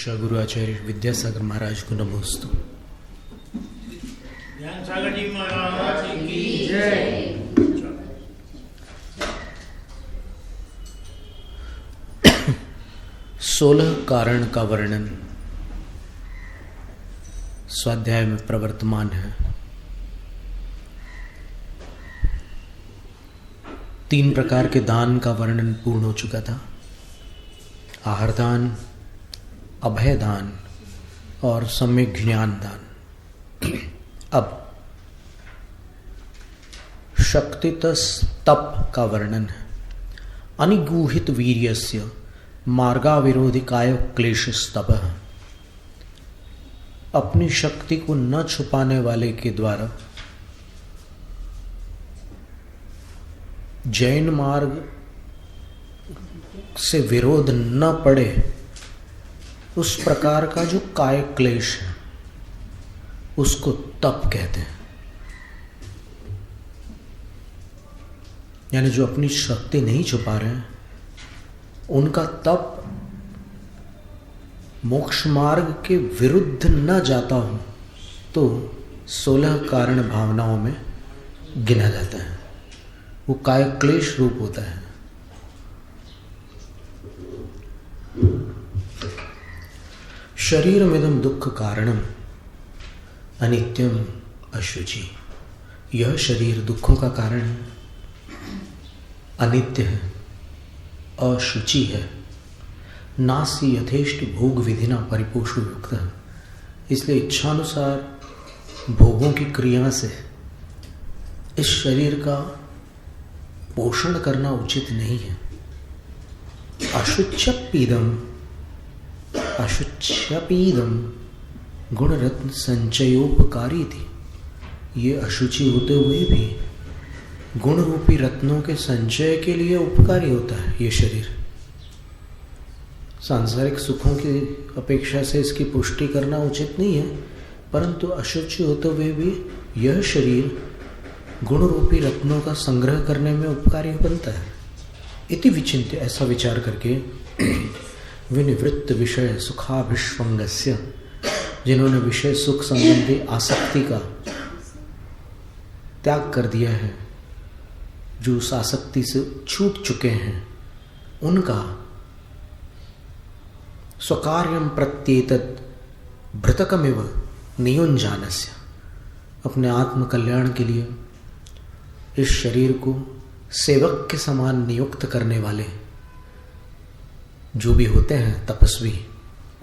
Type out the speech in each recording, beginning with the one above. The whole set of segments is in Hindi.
शिक्षा गुरु आचार्य विद्यासागर महाराज को नमोस्तु। सागर जी महाराज की जय। 16 कारण का वर्णन स्वाध्याय में प्रवर्तमान है। 3 प्रकार के दान का वर्णन पूर्ण हो चुका था। आहार दान, अभय दान और सम्यक ज्ञान दान। अब शक्तितस तप का वर्णन है। अनिगूहित वीर्यस्य मार्गाविरोधी काय क्लेश स्तपः। अपनी शक्ति को न छुपाने वाले के द्वारा जैन मार्ग से विरोध न पड़े उस प्रकार का जो काय क्लेश है उसको तप कहते हैं। यानी जो अपनी शक्ति नहीं छुपा रहे हैं उनका तप मोक्ष मार्ग के विरुद्ध न जाता हो तो 16 कारण भावनाओं में गिना जाता है। वो काय क्लेश रूप होता है। शरीरमिदं दुख कारणम अनित्यम अशुचि। यह शरीर दुखों का कारण है, अनित्य है, अशुचि है, नासी यथेष्ट भोग विधिना परिपोषो युक्त है। इसलिए इच्छानुसार भोगों की क्रिया से इस शरीर का पोषण करना उचित नहीं है। अशुच्यपीदम गुणरत्न संचयोपकारी थी। ये अशुचि होते हुए भी गुण रूपी रत्नों के संचय के लिए उपकारी होता है। ये शरीर सांसारिक सुखों की अपेक्षा से इसकी पुष्टि करना उचित नहीं है, परंतु अशुचि होते हुए भी यह शरीर गुण रूपी रत्नों का संग्रह करने में उपकारी बनता है। इति विचिन्त्य, ऐसा विचार करके विनिवृत्त विषय सुखाभिष्वंगस्य, जिन्होंने विषय सुख संबंधी आसक्ति का त्याग कर दिया है, जो उस आसक्ति से छूट चुके हैं, उनका स्वकार्यम प्रत्येतत् भृतकमिव नियुञ्जानस्य, अपने आत्म कल्याण के लिए इस शरीर को सेवक के समान नियुक्त करने वाले जो भी होते हैं तपस्वी,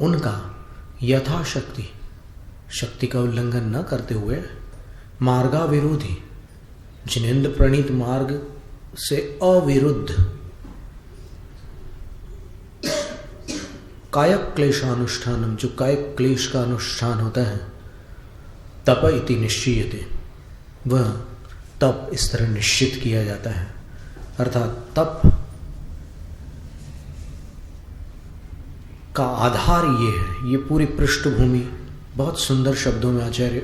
उनका यथाशक्ति शक्ति का उल्लंघन न करते हुए मार्गा विरोधी, जिनेन्द्र प्रणीत मार्ग से अविरुद्ध कायक क्लेशानुष्ठानम, जो कायक क्लेश का अनुष्ठान होता है, तप इति निश्चीयते, वह तप इस तरह निश्चित किया जाता है। अर्थात तप का आधार ये है। ये पूरी पृष्ठभूमि बहुत सुंदर शब्दों में आचार्य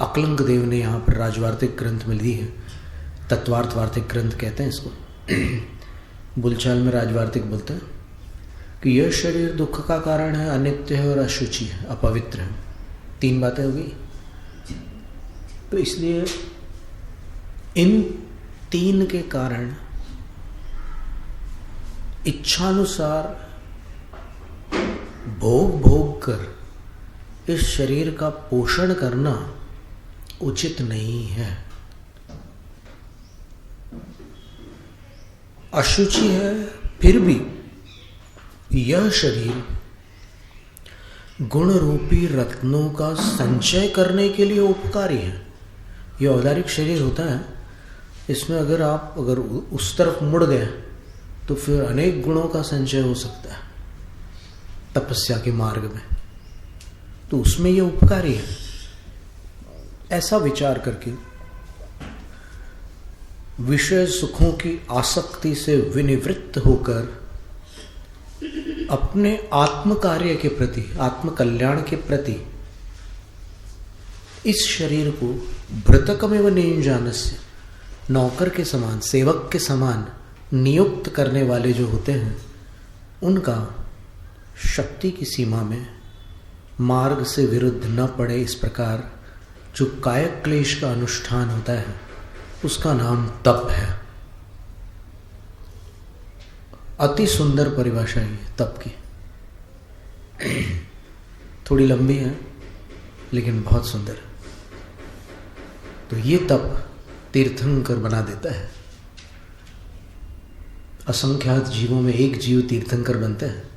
अकलंक देव ने यहाँ पर राजवार्तिक ग्रंथ में ली है। तत्वार्थ वार्तिक ग्रंथ कहते हैं इसको। बुलचाल में राजवार्तिक बोलते हैं कि यह शरीर दुख का कारण है, अनित्य है और अशुचि है, अपवित्र है। 3 बातें हो गई। तो इसलिए इन 3 के कारण इच्छानुसार भोग कर इस शरीर का पोषण करना उचित नहीं है। अशुचि है, फिर भी यह शरीर गुण रूपी रत्नों का संचय करने के लिए उपकारी है। यह औदारिक शरीर होता है, इसमें अगर उस तरफ मुड़ गए तो फिर अनेक गुणों का संचय हो सकता है तपस्या के मार्ग में, तो उसमें यह उपकारी है। ऐसा विचार करके विषय सुखों की आसक्ति से विनिवृत्त होकर अपने आत्म कार्य के प्रति, आत्म कल्याण के प्रति इस शरीर को भृतकमेव नियुञ्जानस्य, नौकर के समान, सेवक के समान नियुक्त करने वाले जो होते हैं, उनका शक्ति की सीमा में मार्ग से विरुद्ध न पड़े, इस प्रकार जो कायक क्लेश का अनुष्ठान होता है उसका नाम तप है। अति सुंदर परिभाषा है तप की। थोड़ी लंबी है लेकिन बहुत सुंदर। तो ये तप तीर्थंकर बना देता है। असंख्यात जीवों में एक जीव तीर्थंकर बनते हैं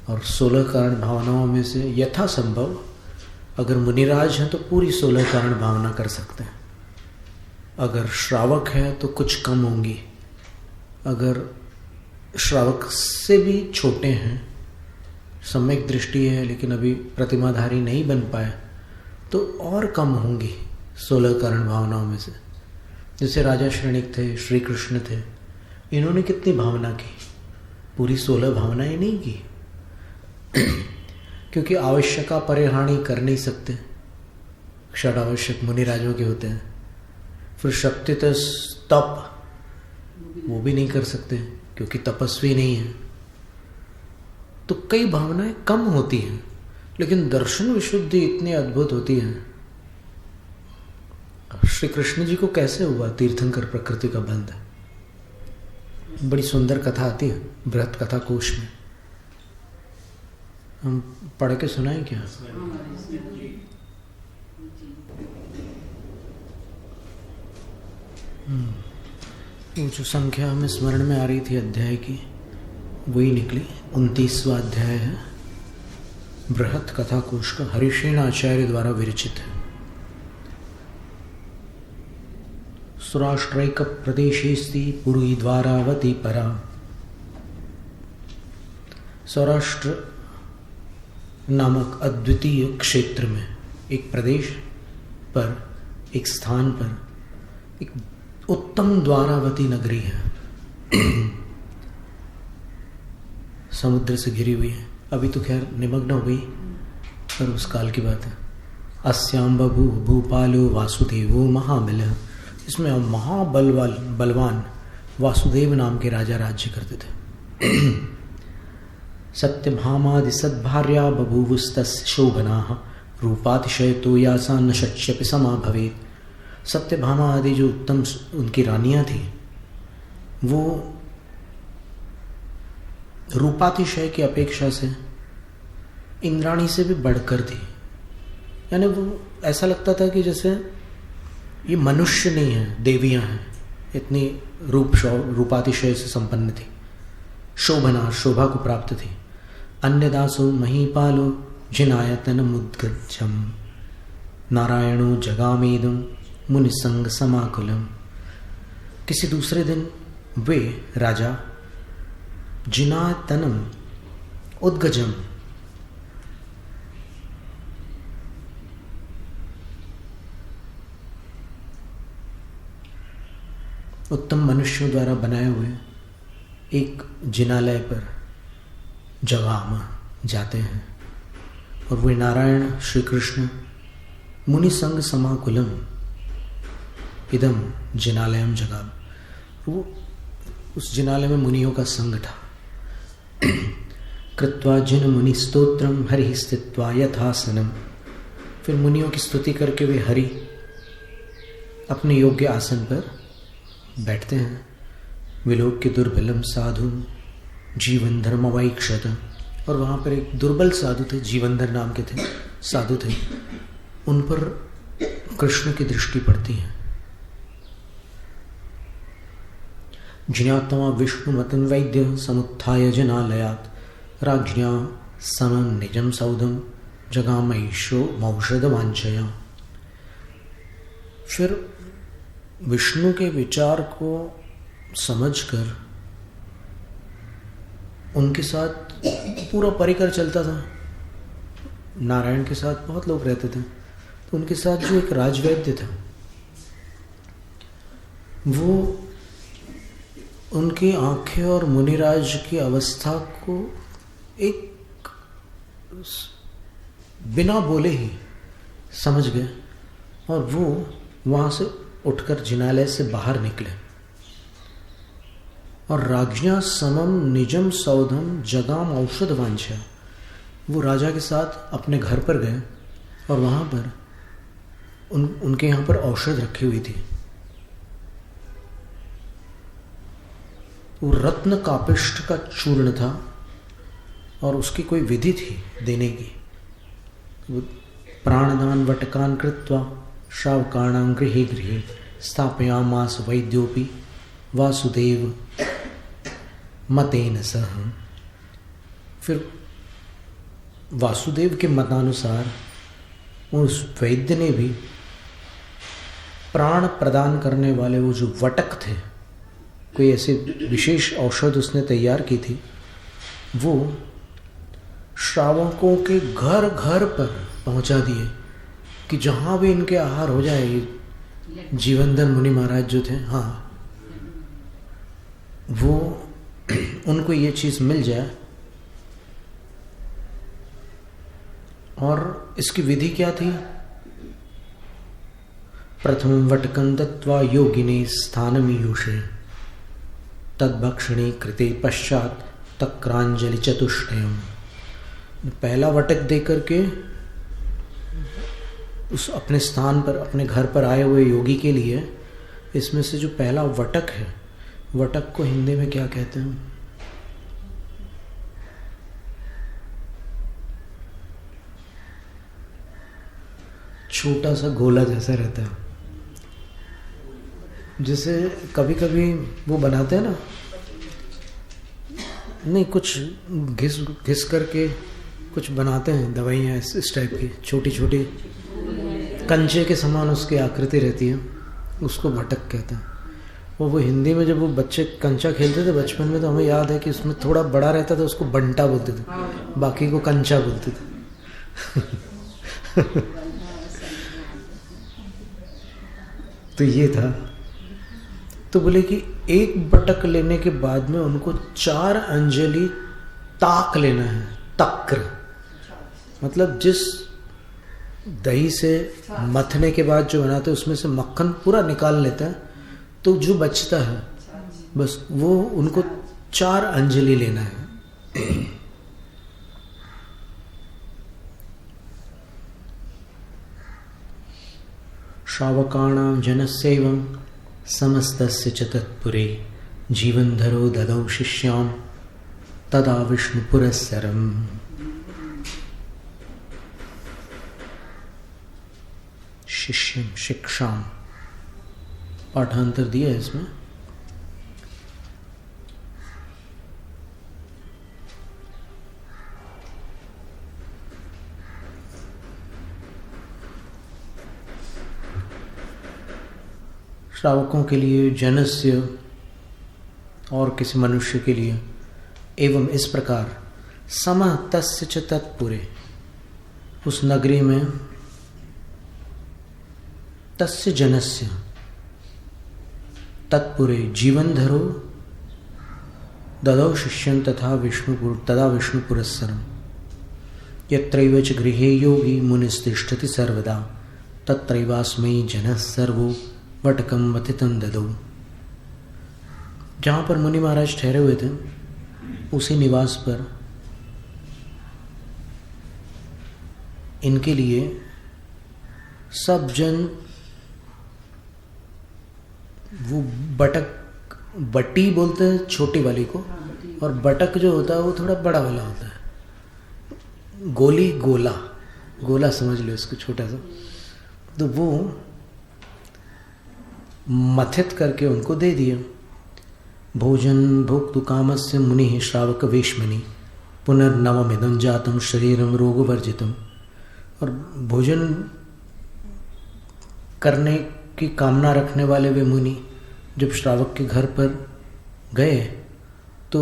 और 16 कारण भावनाओं में से यथासंभव अगर मुनिराज हैं तो पूरी 16 कारण भावना कर सकते हैं। अगर श्रावक है तो कुछ कम होंगी, अगर श्रावक से भी छोटे हैं, सम्यक दृष्टि है लेकिन अभी प्रतिमाधारी नहीं बन पाए, तो और कम होंगी 16 कारण भावनाओं में से। जैसे राजा श्रेणिक थे, श्री कृष्ण थे, इन्होंने कितनी भावना की? पूरी 16 भावनाएं नहीं की क्योंकि आवश्यका परिहानी कर नहीं सकते, षड आवश्यक मुनिराजों के होते हैं। फिर शक्ति तप वो भी नहीं कर सकते क्योंकि तपस्वी नहीं है। तो कई भावनाएं कम होती हैं लेकिन दर्शन विशुद्धि इतनी अद्भुत होती है। श्री कृष्ण जी को कैसे हुआ तीर्थंकर प्रकृति का बंध? बड़ी सुंदर कथा आती है बृहत कथा कोश में, हम पढ़ के सुनाएं क्या? वो जो संख्या हमें स्मरण में आ रही थी अध्याय की, वही निकली। 29वां अध्याय है, बृहत कथा कोश का, हरिशेन आचार्य द्वारा विरचित है। सुराष्ट्रैक प्रदेशेस्ति पुरी द्वारावती परा। सौराष्ट्र नामक अद्वितीय क्षेत्र में एक प्रदेश पर, एक स्थान पर एक उत्तम द्वारावती नगरी है। समुद्र से घिरी हुई है, अभी तो खैर निमग्न हो गई पर उस काल की बात है। अस्याम बभू भूपालो वासुदेवो महाबलः, इसमें बलवान वासुदेव नाम के राजा राज्य करते थे। सत्यभामादि सद्भार्या बभूवुस्तस्य शोभनाः, रूपातिशयतो यासा न शक्ष्यपि समा भवेत्। सत्यभामा आदि जो उत्तम उनकी रानियां थी वो रूपातिशय की अपेक्षा से इंद्राणी से भी बढ़कर थी। यानी वो ऐसा लगता था कि जैसे ये मनुष्य नहीं है, देवियां हैं, इतनी रूपातिशय से संपन्न थी। शोभना, शोभा को प्राप्त थी। अन्यदासो महीपालो जिनायतन मुद्गच्छम, नारायणो जगामेदम मुनिसंग समाकुलम। किसी दूसरे दिन वे राजा जिनातनम उद्गजम, उत्तम मनुष्यों द्वारा बनाए हुए एक जिनालय पर जगाम जाते हैं और वे नारायण श्री कृष्ण मुनिसंग समाकुलम इदम जिनालयम जगाम, वो उस जिनालय में मुनियों का संग था। कृत्वा जिन मुनि स्तोत्रम हरि स्थित्वा यथासनम, फिर मुनियों की स्तुति करके वे हरि अपने योग्य आसन पर बैठते हैं। विलोक के दुर्बलम साधु जीवन धर्म वैक्षत, और वहाँ पर एक दुर्बल साधु थे, जीवनधर नाम के थे, साधु थे, उन पर कृष्ण की दृष्टि पड़ती है। ज्ञात्वा विष्णुमतं वैद्य समुत्थाय जनालयात्, राज्ञा समं निजं सौधं जगामैषो मौषधवांछया। फिर विष्णु के विचार को समझकर उनके साथ पूरा परिकर चलता था। नारायण के साथ बहुत लोग रहते थे, तो उनके साथ जो एक राजवैद्य था वो उनकी आंखें और मुनिराज की अवस्था को एक बिना बोले ही समझ गए और वो वहाँ से उठकर जिनालय से बाहर निकले और राज्ञा समम निजम सौधम जगाम औषध वांछा, वो राजा के साथ अपने घर पर गए और वहाँ पर उनके यहाँ पर औषध रखी हुई थी। वो रत्न कापिष्ट का चूर्ण था और उसकी कोई विधि थी देने की। प्राणदान वटकान कृत्वा श्रावकाणां गृहे गृहे स्थापयामास वैद्योपि वासुदेव मतेन सह। फिर वासुदेव के मतानुसार उस वैद्य ने भी प्राण प्रदान करने वाले वो जो वटक थे, कोई ऐसे विशेष औषध उसने तैयार की थी, वो श्रावकों के घर घर पर पहुंचा दिए कि जहाँ भी इनके आहार हो जाए। ये जीवनधन मुनि महाराज जो थे, हाँ, वो उनको ये चीज़ मिल जाए। और इसकी विधि क्या थी? प्रथम वटकं दत्वा योगिने स्थानमीयुषे तद्भक्षणे कृते पश्चात तक्रांजलि चतुष्टयम्। पहला वटक दे करके उस अपने स्थान पर, अपने घर पर आए हुए योगी के लिए इसमें से जो पहला वटक है, वटक को हिंदी में क्या कहते हैं? छोटा सा गोला जैसा रहता है, जैसे कभी कभी वो बनाते हैं ना, नहीं कुछ घिस करके कुछ बनाते हैं दवाइयाँ इस टाइप की, छोटी छोटी कंचे के समान उसकी आकृति रहती है, उसको भटक कहते हैं। वो हिंदी में जब वो बच्चे कंचा खेलते थे बचपन में, तो हमें याद है कि उसमें थोड़ा बड़ा रहता था, उसको बंटा बोलते थे, बाकी को कंचा बोलते थे। तो ये था। तो बोले कि एक बटक लेने के बाद में उनको 4 अंजलि ताक लेना है। तक्र मतलब जिस दही से मथने के बाद जो बनाते हैं उसमें से मक्खन पूरा निकाल लेता है, तो जो बचता है बस वो उनको 4 अंजलि लेना है। श्रावकाणां जनस्यैवं समस्तस्य च तत्पुरे जीवनधरो ददौ शिष्यां तदा विष्णु पुरस्सरम्। शिष्यम शिक्षाम पाठांतर दिया है इसमें। श्रावकों के लिए, जनस्य और किसी मनुष्य के लिए, एवं इस प्रकार समः तस्य च तत्पुरे, उस नगरी में, तस्य जनस्य तत्पुरे जीवनधरो ददौ शिष्यं तदा विष्णु पुरस्सरम्। यत्रैव च गृहे योगी मुनिस्तिष्ठति सर्वदा तत्रैवास्मै जनः सर्वो वटकं मथितं ददौ। जहाँ पर मुनि महाराज ठहरे हुए थे उसी निवास पर इनके लिए सब जन वो बटी बोलते हैं छोटी वाली को, और बटक जो होता है वो थोड़ा बड़ा वाला होता है। गोला समझ लो इसको, छोटा सा। तो वो मथित करके उनको दे दिया। भोजन भोक्तु कामस्य मुनिः श्रावक वेश्मनि पुनर्नवमिदं जातं शरीरं रोगवर्जितम्। और भोजन करने की कामना रखने वाले वे मुनि जब श्रावक के घर पर गए तो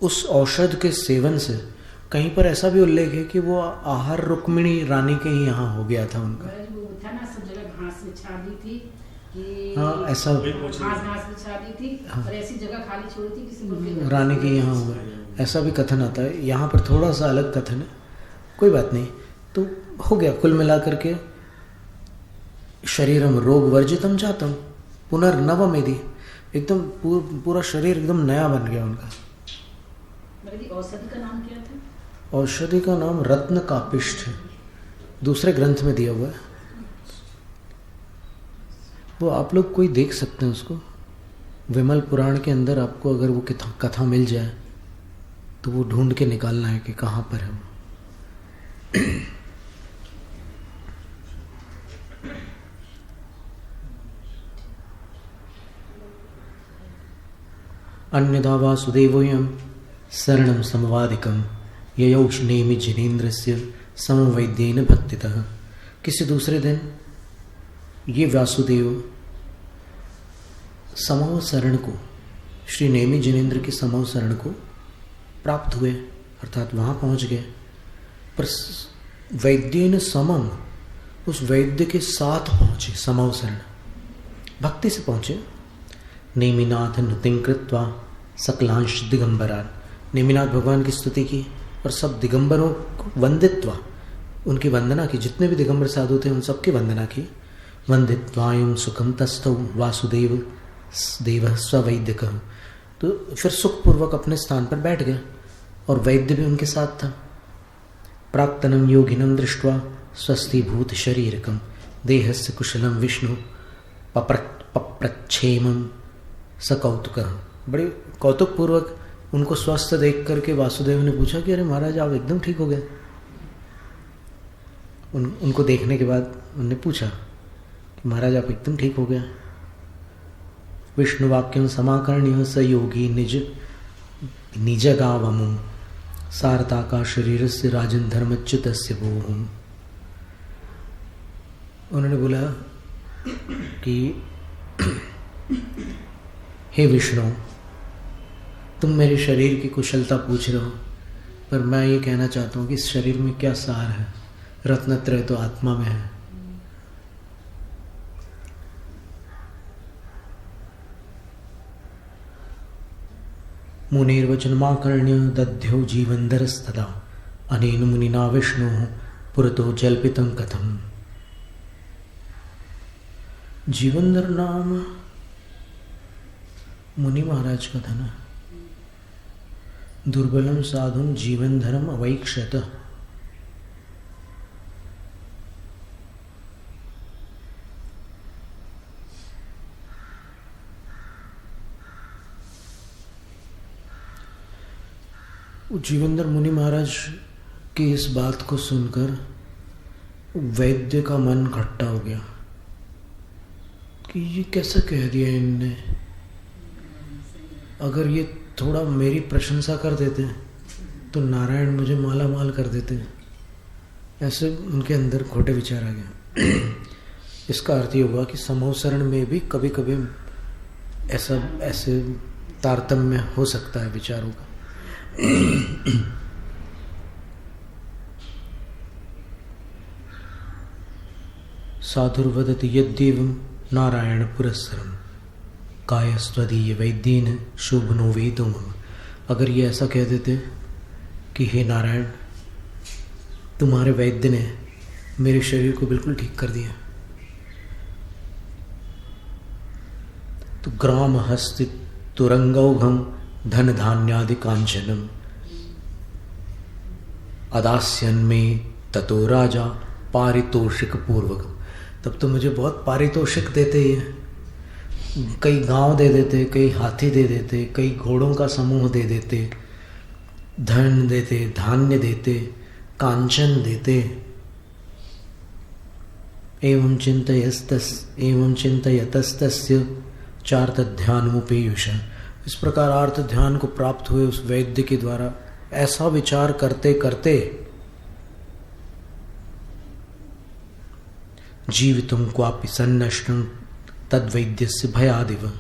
उस औषध के सेवन से, कहीं पर ऐसा भी उल्लेख है कि वो आहार रुक्मिणी रानी के ही यहाँ हो गया था उनका। सब जगह घास बिछा दी थी कि हाँ, ऐसा घास बिछा दी थी। हाँ। और ऐसी जगह खाली छोड़ी थी किसी को, रानी के यहाँ हुआ, ऐसा भी कथन आता है। यहाँ पर थोड़ा सा अलग कथन है, कोई बात नहीं। तो हो गया कुल मिलाकर के शरीरम रोग वर्जितम जातम पुनर्नवमेदि, एकदम पूरा शरीर एकदम नया बन गया उनका। औषधि का नाम क्या था? औषधि का नाम रत्न कापिष्ठ है, दूसरे ग्रंथ में दिया हुआ है। वो आप लोग कोई देख सकते हैं उसको, विमल पुराण के अंदर आपको अगर वो कथा मिल जाए तो वो ढूंढ के निकालना है कि कहाँ पर है वो। अन्यदा वासुदेवोऽयं शरणं समवादिकं ययौष नेमि जिनेन्द्रस्य समवैद्येन भक्तितः। किसी दूसरे दिन ये वासुदेव समव शरण को, श्री नेमि जिनेन्द्र की समव शरण को प्राप्त हुए, अर्थात वहाँ पहुँच गए। पर वैद्येन समम, उस वैद्य के साथ पहुँचे, समव शरण भक्ति से पहुँचे। नेमिनाथ नृतिं कृत्वा सकलांश दिगंबरान, नेमिनाथ भगवान की स्तुति की और सब दिगंबरों को वंदित्वा, उनकी वंदना की। जितने भी दिगंबर साधु थे उन सबकी वंदना की। वंदित्वायं सुखम तस्थौ वासुदेव देव स्ववैद्यकः, तो फिर सुखपूर्वक अपने स्थान पर बैठ गए और वैद्य भी उनके साथ था। प्राक्तनं योगिनं दृष्ट्वा स्वस्ति भूत शरीरकं देहस्य कुशलं विष्णु पप्रच्छेमं सकौतुकः। बड़े कौतुकपूर्वक उनको स्वस्थ देख करके वासुदेव ने पूछा कि अरे महाराज आप एकदम ठीक हो गए। उनको देखने के बाद उन्होंने पूछा कि महाराज आप एकदम ठीक हो गए। विष्णु वाक्यं समाकर्ण्य स योगी निज गावमुं सारताका शरीरस्य राजन धर्मच्युतस्य भूहुम्। उन्होंने बोला कि हे विष्णु, तुम मेरे शरीर की कुशलता पूछ रहे हो, पर मैं ये कहना चाहता हूँ कि इस शरीर में क्या सार है। रत्नत्रय तो आत्मा में है। मुनिर्वचनमाकर्ण्य दध्यो जीवनधरस्तदा अनेन मुनिना विष्णु पुरतो जल्पितं कथम। जीवनधर नाम मुनि महाराज का था ना। दुर्बलम साधुम जीवनधरम अवैक्षत। जीवनधर मुनि महाराज की इस बात को सुनकर वैद्य का मन खट्टा हो गया कि ये कैसा कह दिया इनने। अगर ये थोड़ा मेरी प्रशंसा कर देते तो नारायण मुझे माला माल कर देते। ऐसे उनके अंदर खोटे विचार आ गए। इसका अर्थ ये हुआ कि समोसरण में भी कभी कभी ऐसे तारतम्य हो सकता है विचारों का। साधुर्वदति यद्देवं नारायण पुरस्सरम कायस्त्वदीय वैद्येन शोभनो वेदो मम। अगर ये ऐसा कह देते कि हे नारायण, तुम्हारे वैद्य ने मेरे शरीर को बिल्कुल ठीक कर दिया, तो ग्राम हस्ति तुरंगौघम धन धान्यादि कांचनम अदास्यन में ततो राजा पारितोषिक पूर्वक। तब तो मुझे बहुत पारितोषिक देते ही है। कई गांव दे देते, कई हाथी दे देते, कई घोड़ों का समूह दे देते, धन देते, धान्य देते, कांचन देते। एवं चिंतयतस्तस्य चार्थ ध्यानमुपेयुष। इस प्रकार अर्थ ध्यान को प्राप्त हुए उस वैद्य के द्वारा ऐसा विचार करते करते जीवितुम क्वापि सन्नष्टं तद्वैद्यस्य भयादिव।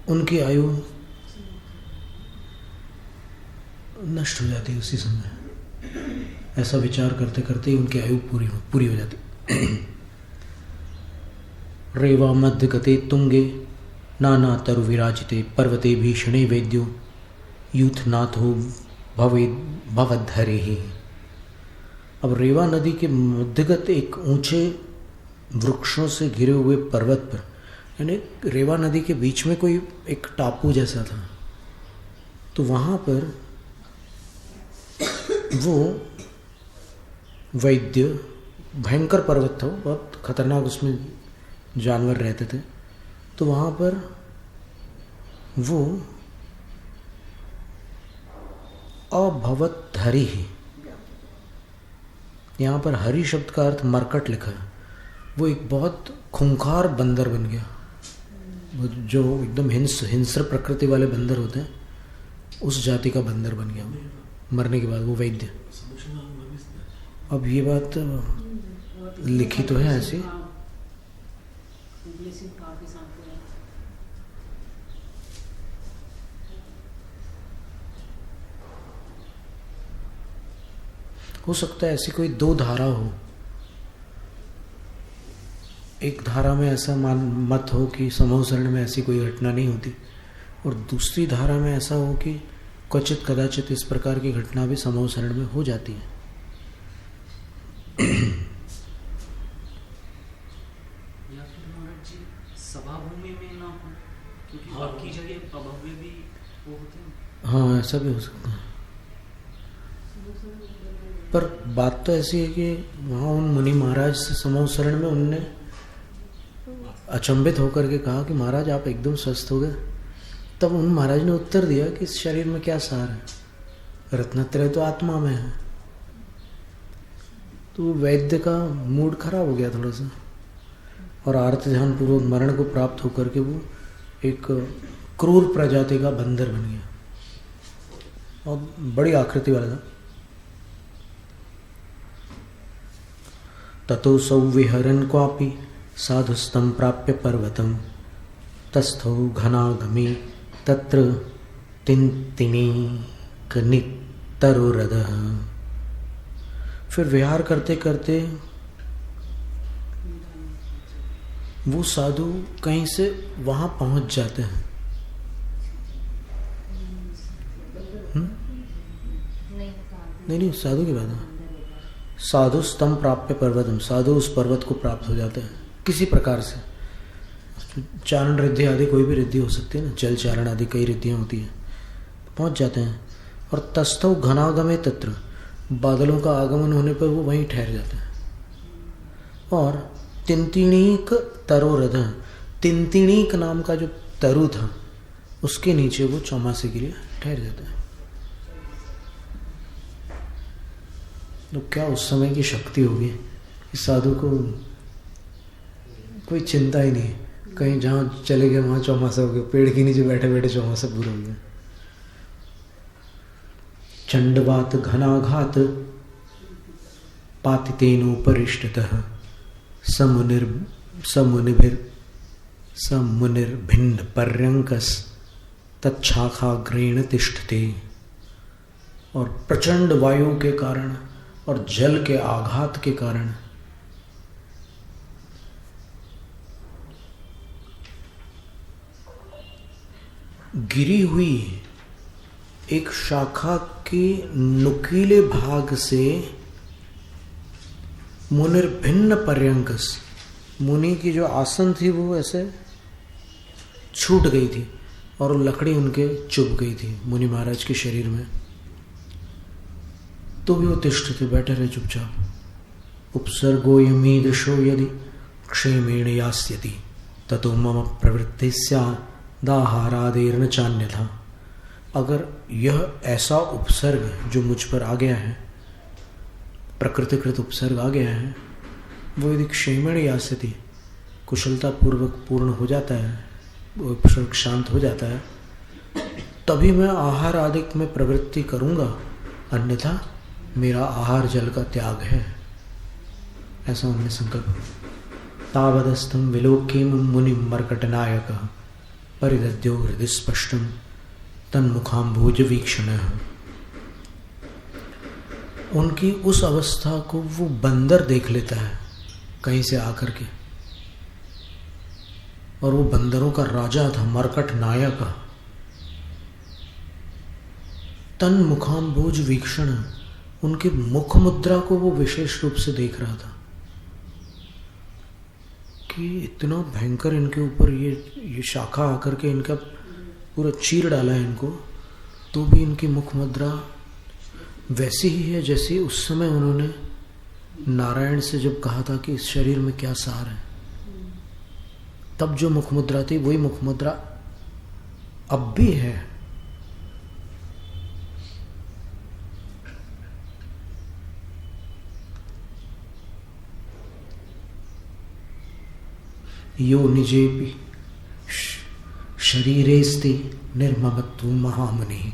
उनकी आयु नष्ट हो जाती उसी समय। ऐसा विचार करते करते ही उनकी आयु पूरी हो जाती। रेवा मध्य गते तुंगे नाना तरु विराजिते पर्वते भीषणे वैद्यो यूथनाथो भवद्धरे ही। अब रेवा नदी के मध्यगत एक ऊंचे वृक्षों से घिरे हुए पर्वत पर, यानी रेवा नदी के बीच में कोई एक टापू जैसा था, तो वहाँ पर वो वैद्य, भयंकर पर्वत था, बहुत खतरनाक, उसमें जानवर रहते थे। तो वहाँ पर वो अभवत हरि, यहाँ पर हरि शब्द का अर्थ मरकट लिखा है, वो एक बहुत खूंखार बंदर बन गया। वो जो एकदम हिंस्र प्रकृति वाले बंदर होते हैं, उस जाति का बंदर बन गया वो मरने के बाद, वो वैद्य। अब ये बात लिखी तो है ऐसी, हो सकता है ऐसी कोई दो धारा हो। एक धारा में ऐसा मत हो कि समूहसरण में ऐसी कोई घटना नहीं होती, और दूसरी धारा में ऐसा हो कि क्वचित कदाचित इस प्रकार की घटना भी समूहसरण में हो जाती है। या फिर महाराज जी सभा भूमि में ना हो, क्योंकि बाकी जगह अभव्य भी वो होते हैं। हाँ, ऐसा भी हो सकता है। पर बात तो ऐसी है कि वहाँ उन मुनि महाराज से समूहसरण में उनने अचंभित होकर के कहा कि महाराज आप एकदम स्वस्थ हो गए। तब उन महाराज ने उत्तर दिया कि इस शरीर में क्या सार है, रत्नत्रय तो आत्मा में है। तो वैद्य का मूड खराब हो गया थोड़ा सा, और आर्त ध्यान पूर्वक मरण को प्राप्त होकर के वो एक क्रूर प्रजाति का बंदर बन गया, और बड़ी आकृति वाला था। ततो सौ विहरन् क्वापि साधुस्तं प्राप्य पर्वतं तस्थौ घनागमे तत्र तिन्तिणीकनितरोरधः। फिर विहार करते करते वो साधु कहीं से वहां पहुंच जाते हैं। नहीं, साधु की बात है। साधु स्तंभ प्राप्य पर्वतम, साधु उस पर्वत को प्राप्त हो जाते हैं किसी प्रकार से। चारण रिद्धि आदि कोई भी रिद्धि हो सकती है ना, जल चारण आदि कई रिद्धियाँ होती हैं, पहुंच जाते हैं। और तस्थौ घनागमे तत्र, बादलों का आगमन होने पर वो वहीं ठहर जाते हैं। और तिन्तिणीक तरोरध, तिन्तिणीक नाम का जो तरु था उसके नीचे वो चौमासे के लिए ठहर जाते हैं। तो क्या उस समय की शक्ति होगी, इस साधु को कोई चिंता ही नहीं, कहीं जहाँ चले गए वहाँ चौमासा हो गया, पेड़ के नीचे बैठे बैठे चौमासा पूरा हो गया। चंडवात घनाघात पातितेनोपरिष्टतः समुनिर्भिन्न पर्यंकस तच्छाखाग्रेण तिष्ठते। और प्रचंड वायु के कारण और जल के आघात के कारण गिरी हुई एक शाखा के नुकीले भाग से मुनिर्भिन्न पर्यंकस, मुनि की जो आसन थी वो ऐसे छूट गई थी और लकड़ी उनके चुभ गई थी मुनि महाराज के शरीर में। तो भी वो तिष्ठ थे, बैठे रहे चुपचाप। उपसर्गो यमीदशो यदि क्षेमेण यास्यति ततो मम प्रवृत्ति दाहारादेर्न चान्यथा। अगर यह ऐसा उपसर्ग जो मुझ पर आ गया है, प्रकृतिकृत उपसर्ग आ गया है, वो यदि क्षेमेण यास्यति, कुशलता पूर्वक पूर्ण हो जाता है, वो उपसर्ग शांत हो जाता है, तभी मैं आहार आदि में प्रवृत्ति करूँगा, अन्यथा मेरा आहार जल का त्याग है। ऐसा उन्होंने संकल्प। तावदस्थम विलोक्यम मुनिम मर्कटनायक परिदद्यो हृदय स्पष्टम तन्मुखाम्भोज वीक्षण। उनकी उस अवस्था को वो बंदर देख लेता है कहीं से आकर के, और वो बंदरों का राजा था, मरकट नायक। तन्मुखाम्भोज वीक्षण, उनके मुख मुद्रा को वो विशेष रूप से देख रहा था कि इतना भयंकर इनके ऊपर ये शाखा आकर के इनका पूरा चीर डाला है इनको, तो भी इनकी मुख मुद्रा वैसी ही है जैसी उस समय उन्होंने नारायण से जब कहा था कि इस शरीर में क्या सार है, तब जो मुखमुद्रा थी वही मुखमुद्रा अब भी है। यो निजेपि शरीरेस्ति निर्ममत्व महामुनि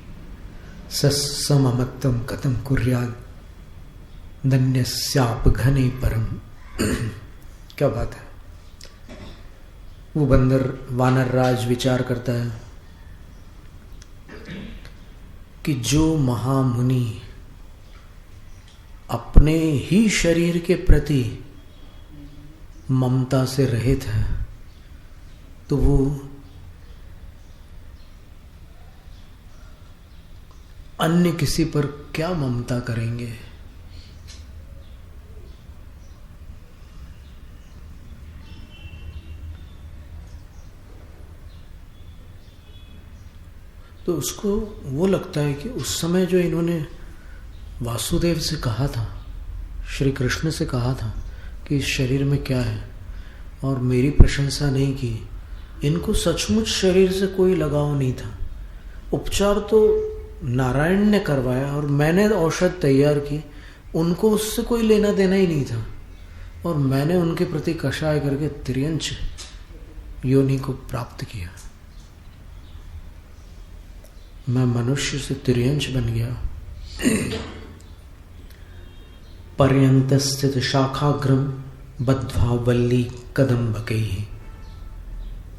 सममत्वं कथं कुर्यात् धन्यस्याप घने परम। क्या बात है। वो बंदर वानर राज विचार करता है कि जो महामुनि अपने ही शरीर के प्रति ममता से रहित है, तो वो अन्य किसी पर क्या ममता करेंगे। तो उसको वो लगता है कि उस समय जो इन्होंने वासुदेव से कहा था, श्री कृष्ण से कहा था कि इस शरीर में क्या है, और मेरी प्रशंसा नहीं की, इनको सचमुच शरीर से कोई लगाव नहीं था। उपचार तो नारायण ने करवाया और मैंने औषध तैयार की, उनको उससे कोई लेना देना ही नहीं था, और मैंने उनके प्रति कषाय करके तिर्यंच योनि को प्राप्त किया। मैं मनुष्य से तिर्यंच बन गया। पर्यंत स्थित शाखाग्रम बद्ध्वा वल्ली कदम्बकैः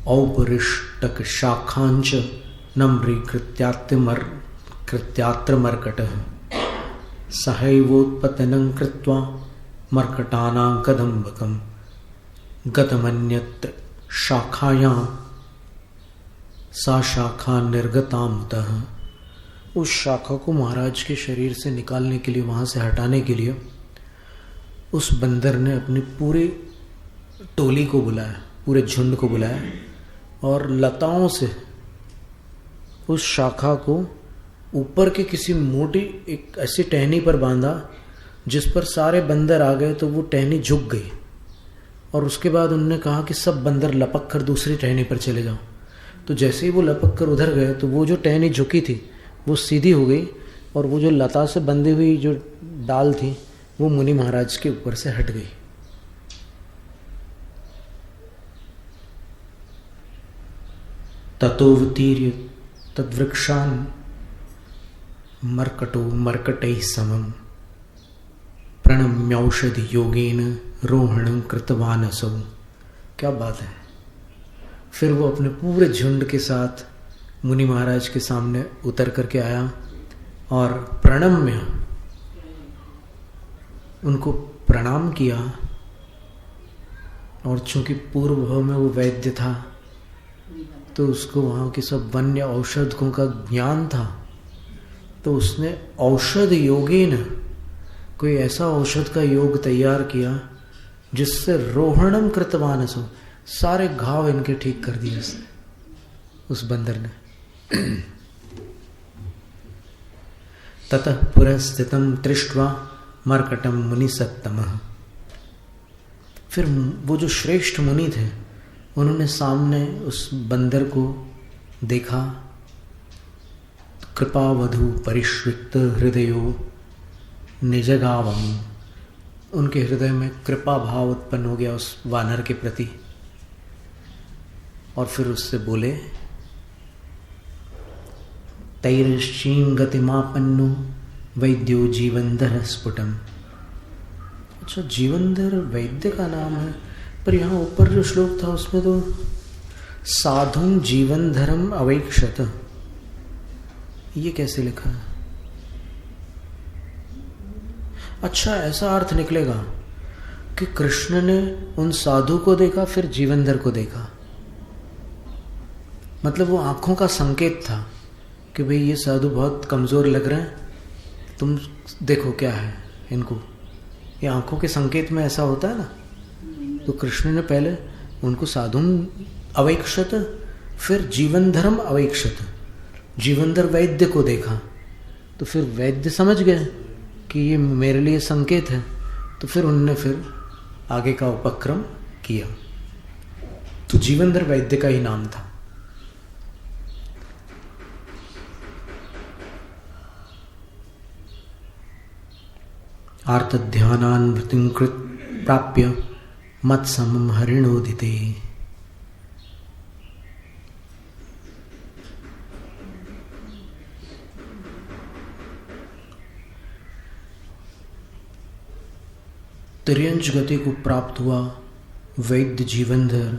औपरिष्टक शाखांच नम्री कृत्यात्र मर्कटः सहैवोत्पतनं कृत्वा मर्कटानां कदम्बकं गतमन्यत्र शाखायां सा शाखा निर्गतामुतः। उस शाखा को महाराज के शरीर से निकालने के लिए, वहाँ से हटाने के लिए उस बंदर ने अपनी पूरी टोली को बुलाया, पूरे झुंड को बुलाया और लताओं से उस शाखा को ऊपर के किसी मोटी एक ऐसी टहनी पर बांधा जिस पर सारे बंदर आ गए, तो वो टहनी झुक गई। और उसके बाद उन्होंने कहा कि सब बंदर लपक कर दूसरी टहनी पर चले जाओ। तो जैसे ही वो लपक कर उधर गए तो वो जो टहनी झुकी थी वो सीधी हो गई, और वो जो लता से बंधी हुई जो डाल थी वो मुनि महाराज के ऊपर से हट गई। ततोवतीर्य तद्वृक्षान् मर्कटो मर्कटैः समं प्रणम्यौषधि योगेन रोहणं कृतवान् असौ। क्या बात है। फिर वो अपने पूरे झुंड के साथ मुनि महाराज के सामने उतर करके आया और प्रणम्य उनको प्रणाम किया। और चूंकि पूर्व भाव में वो वैद्य था तो उसको वहाँ के सब वन्य औषधों का ज्ञान था, तो उसने औषध योगेन कोई ऐसा औषध का योग तैयार किया जिससे रोहणम कृतवान् असौ, सारे घाव इनके ठीक कर दिए उसने, उस बंदर ने। ततः पुरस्थितं दृष्ट्वा मर्कटं मुनि सत्तमः। फिर वो जो श्रेष्ठ मुनि थे उन्होंने सामने उस बंदर को देखा। कृपावधू परिष्विक्त हृदयो निजगावम, उनके हृदय में कृपा भाव उत्पन्न हो गया उस वानर के प्रति। और फिर उससे बोले, तैरश्चीं गतिमापन्नो वैद्यो जीवनधर स्फुटम। अच्छा, जीवनधर वैद्य का नाम है, पर यहाँ ऊपर जो श्लोक था उसमें तो साधुं जीवनधरम अवेक्षत, ये कैसे लिखा है? अच्छा, ऐसा अर्थ निकलेगा कि कृष्ण ने उन साधु को देखा फिर जीवनधर को देखा, मतलब वो आंखों का संकेत था कि भाई ये साधु बहुत कमजोर लग रहे हैं, तुम देखो क्या है इनको। ये आंखों के संकेत में ऐसा होता है ना। तो कृष्ण ने पहले उनको साधुम अवेक्षत, फिर जीवनधरम अवेक्षत, जीवनधर वैद्य को देखा, तो फिर वैद्य समझ गए कि ये मेरे लिए संकेत है। तो फिर उनने फिर आगे का उपक्रम किया। तो जीवेंद्र वैद्य का ही नाम था। आर्त ध्यानान्वृतिं कृत प्राप्य मत समम हरिणोदिते। तिर्यंच गति को प्राप्त हुआ वैद्य जीवनधर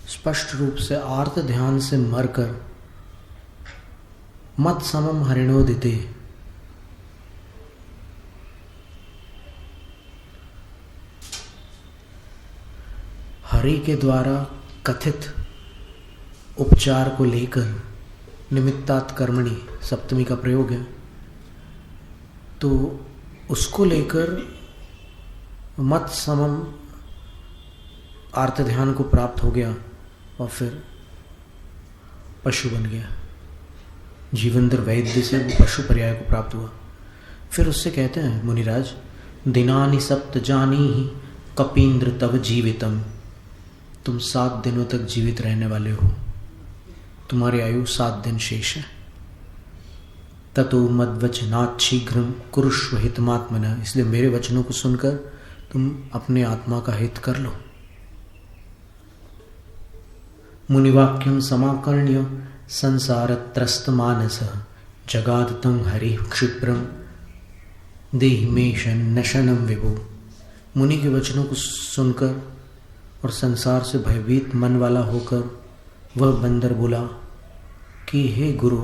स्पष्ट रूप से आर्त ध्यान से मरकर मत समम हरिणोदिते, हरि के द्वारा कथित उपचार को लेकर, निमित्तात् कर्मणि सप्तमी का प्रयोग है, तो उसको लेकर मत समम आर्त ध्यान को प्राप्त हो गया और फिर पशु बन गया। जीवेंद्र वैद्य से वो पशु पर्याय को प्राप्त हुआ। फिर उससे कहते हैं मुनिराज, दिनानि सप्त जानीहि कपींद्र तव जीवितम, तुम 7 दिनों तक जीवित रहने वाले हो, तुम्हारी आयु 7 दिन शेष है। ततो मद्वचनात् शीघ्रम कुरुष्व हितमात्मना, इसलिए मेरे वचनों को सुनकर तुम अपने आत्मा का हित कर लो। मुनिवाक्यम समाकर्ण्य संसार त्रस्त मानस जगादतं हरि क्षिप्रम देहिमेशन नशनम विभु। मुनि के वचनों को सुनकर और संसार से भयभीत मन वाला होकर वह बंदर बोला कि हे गुरु,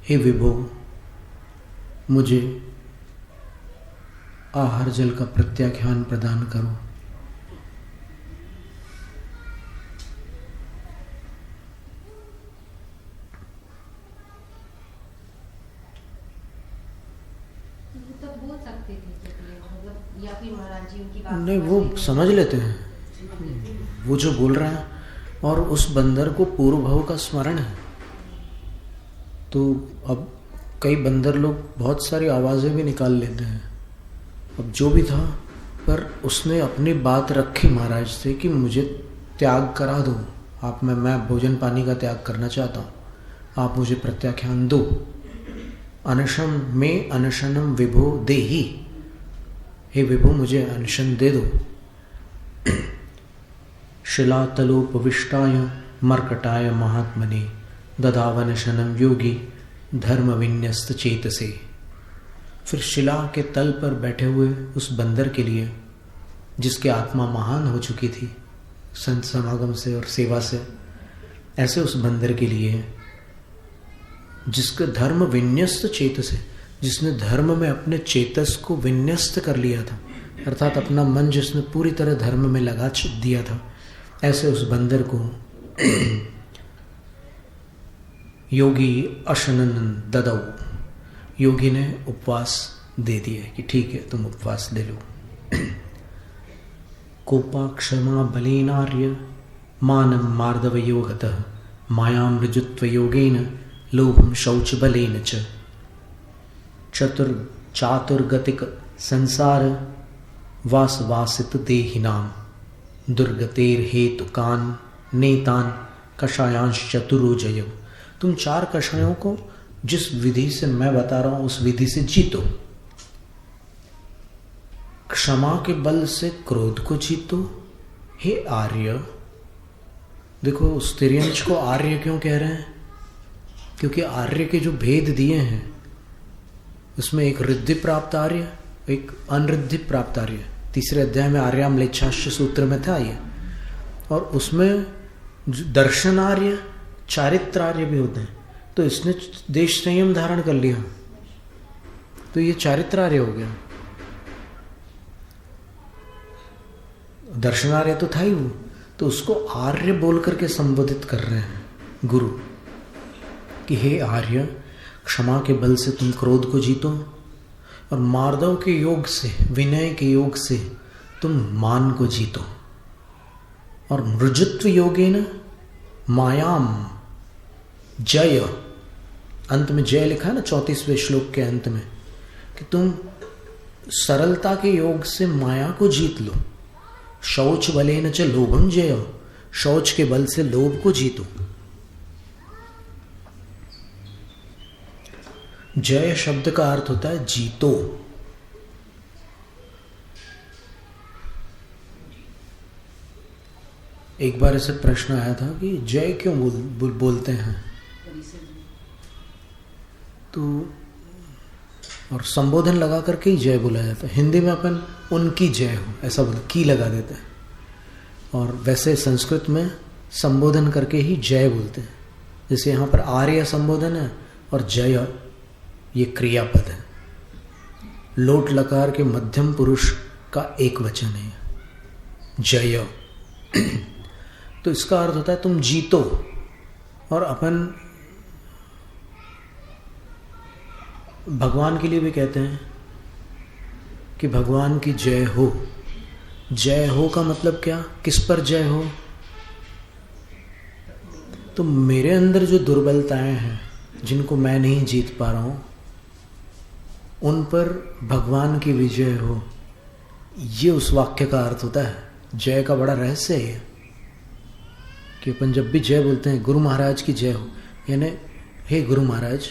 हे विभो, मुझे आहार जल का प्रत्याख्यान प्रदान करो। तब बोल सकते थे मतलब, या फिर महाराज जी उनकी बात नहीं, वो समझ लेते हैं वो जो बोल रहा है, और उस बंदर को पूर्व भाव का स्मरण है। तो अब कई बंदर लोग बहुत सारी आवाज़ें भी निकाल लेते हैं। अब जो भी था, पर उसने अपनी बात रखी महाराज से कि मुझे त्याग करा दो आप, मैं भोजन पानी का त्याग करना चाहता हूँ, आप मुझे प्रत्याख्यान दो। अनशन में अनशनम विभो देही, हे विभो मुझे अनशन दे दो। शिलातलोपविष्टाय मर्कटाय महात्मने ददावनशनम योगी धर्म विन्यस्त चेतसे। फिर शिला के तल पर बैठे हुए उस बंदर के लिए, जिसकी आत्मा महान हो चुकी थी संत समागम से और सेवा से, ऐसे उस बंदर के लिए जिसके धर्म विन्यस्त चेतस है, जिसने धर्म में अपने चेतस को विन्यस्त कर लिया था, अर्थात अपना मन जिसने पूरी तरह धर्म में लगा दिया था, ऐसे उस बंदर को योगी अशनन ददौ, योगी ने उपवास दे दिया कि ठीक है तुम उपवास ले लो। कोपा क्षमा बलेनार्य मानम मार्दव योगतः मायाम ऋजुत्व योगेन लोभम शौच बलेन च चातुर्गतिक संसार वासवासित देहिनाम दुर्गतेर हेतुकान नेतान कषायांश चतुरोजय। तुम 4 कषायों को जिस विधि से मैं बता रहा हूं उस विधि से जीतो। क्षमा के बल से क्रोध को जीतो। हे आर्य, देखो उस तिर्यंच को आर्य क्यों कह रहे हैं? क्योंकि आर्य के जो भेद दिए हैं उसमें एक रिद्धि प्राप्त आर्य, एक अनरिद्धि प्राप्त आर्य। 3रे अध्याय में आर्याम्लेच्छास्य सूत्र में था ये, और उसमें दर्शनार्य चारित्रार्य भी होते हैं। तो इसने देश संयम धारण कर लिया तो ये चारित्रार्य हो गया। दर्शनार्य तो था ही वो, तो उसको आर्य बोल करके संबोधित कर रहे हैं गुरु कि हे आर्य, क्षमा के बल से तुम क्रोध को जीतो और मार्दव के योग से, विनय के योग से तुम मान को जीतो, और मृजुत्व योगेन मायाम जय, अंत में जय लिखा है ना 34वें श्लोक के अंत में, कि तुम सरलता के योग से माया को जीत लो। शौच बलेन च लोभम जय, शौच के बल से लोभ को जीतो। जय शब्द का अर्थ होता है जीतो। एक बार ऐसे प्रश्न आया था कि जय क्यों बोलते हैं, तो और संबोधन लगा करके ही जय बोला जाता है। हिंदी में अपन उनकी जय हो ऐसा बोल की लगा देते हैं, और वैसे संस्कृत में संबोधन करके ही जय बोलते हैं। जैसे यहाँ पर आर्य संबोधन है और जय ये क्रियापद है। लोट लकार के मध्यम पुरुष का एक वचन है जय। तो इसका अर्थ होता है तुम जीतो। और अपन भगवान के लिए भी कहते हैं कि भगवान की जय हो। जय हो का मतलब क्या, किस पर जय हो? तो मेरे अंदर जो दुर्बलताएं हैं जिनको मैं नहीं जीत पा रहा हूं, उन पर भगवान की विजय हो। ये उस वाक्य का अर्थ होता है। जय का बड़ा रहस्य है कि अपन जब भी जय बोलते हैं, गुरु महाराज की जय हो, यानी हे गुरु महाराज,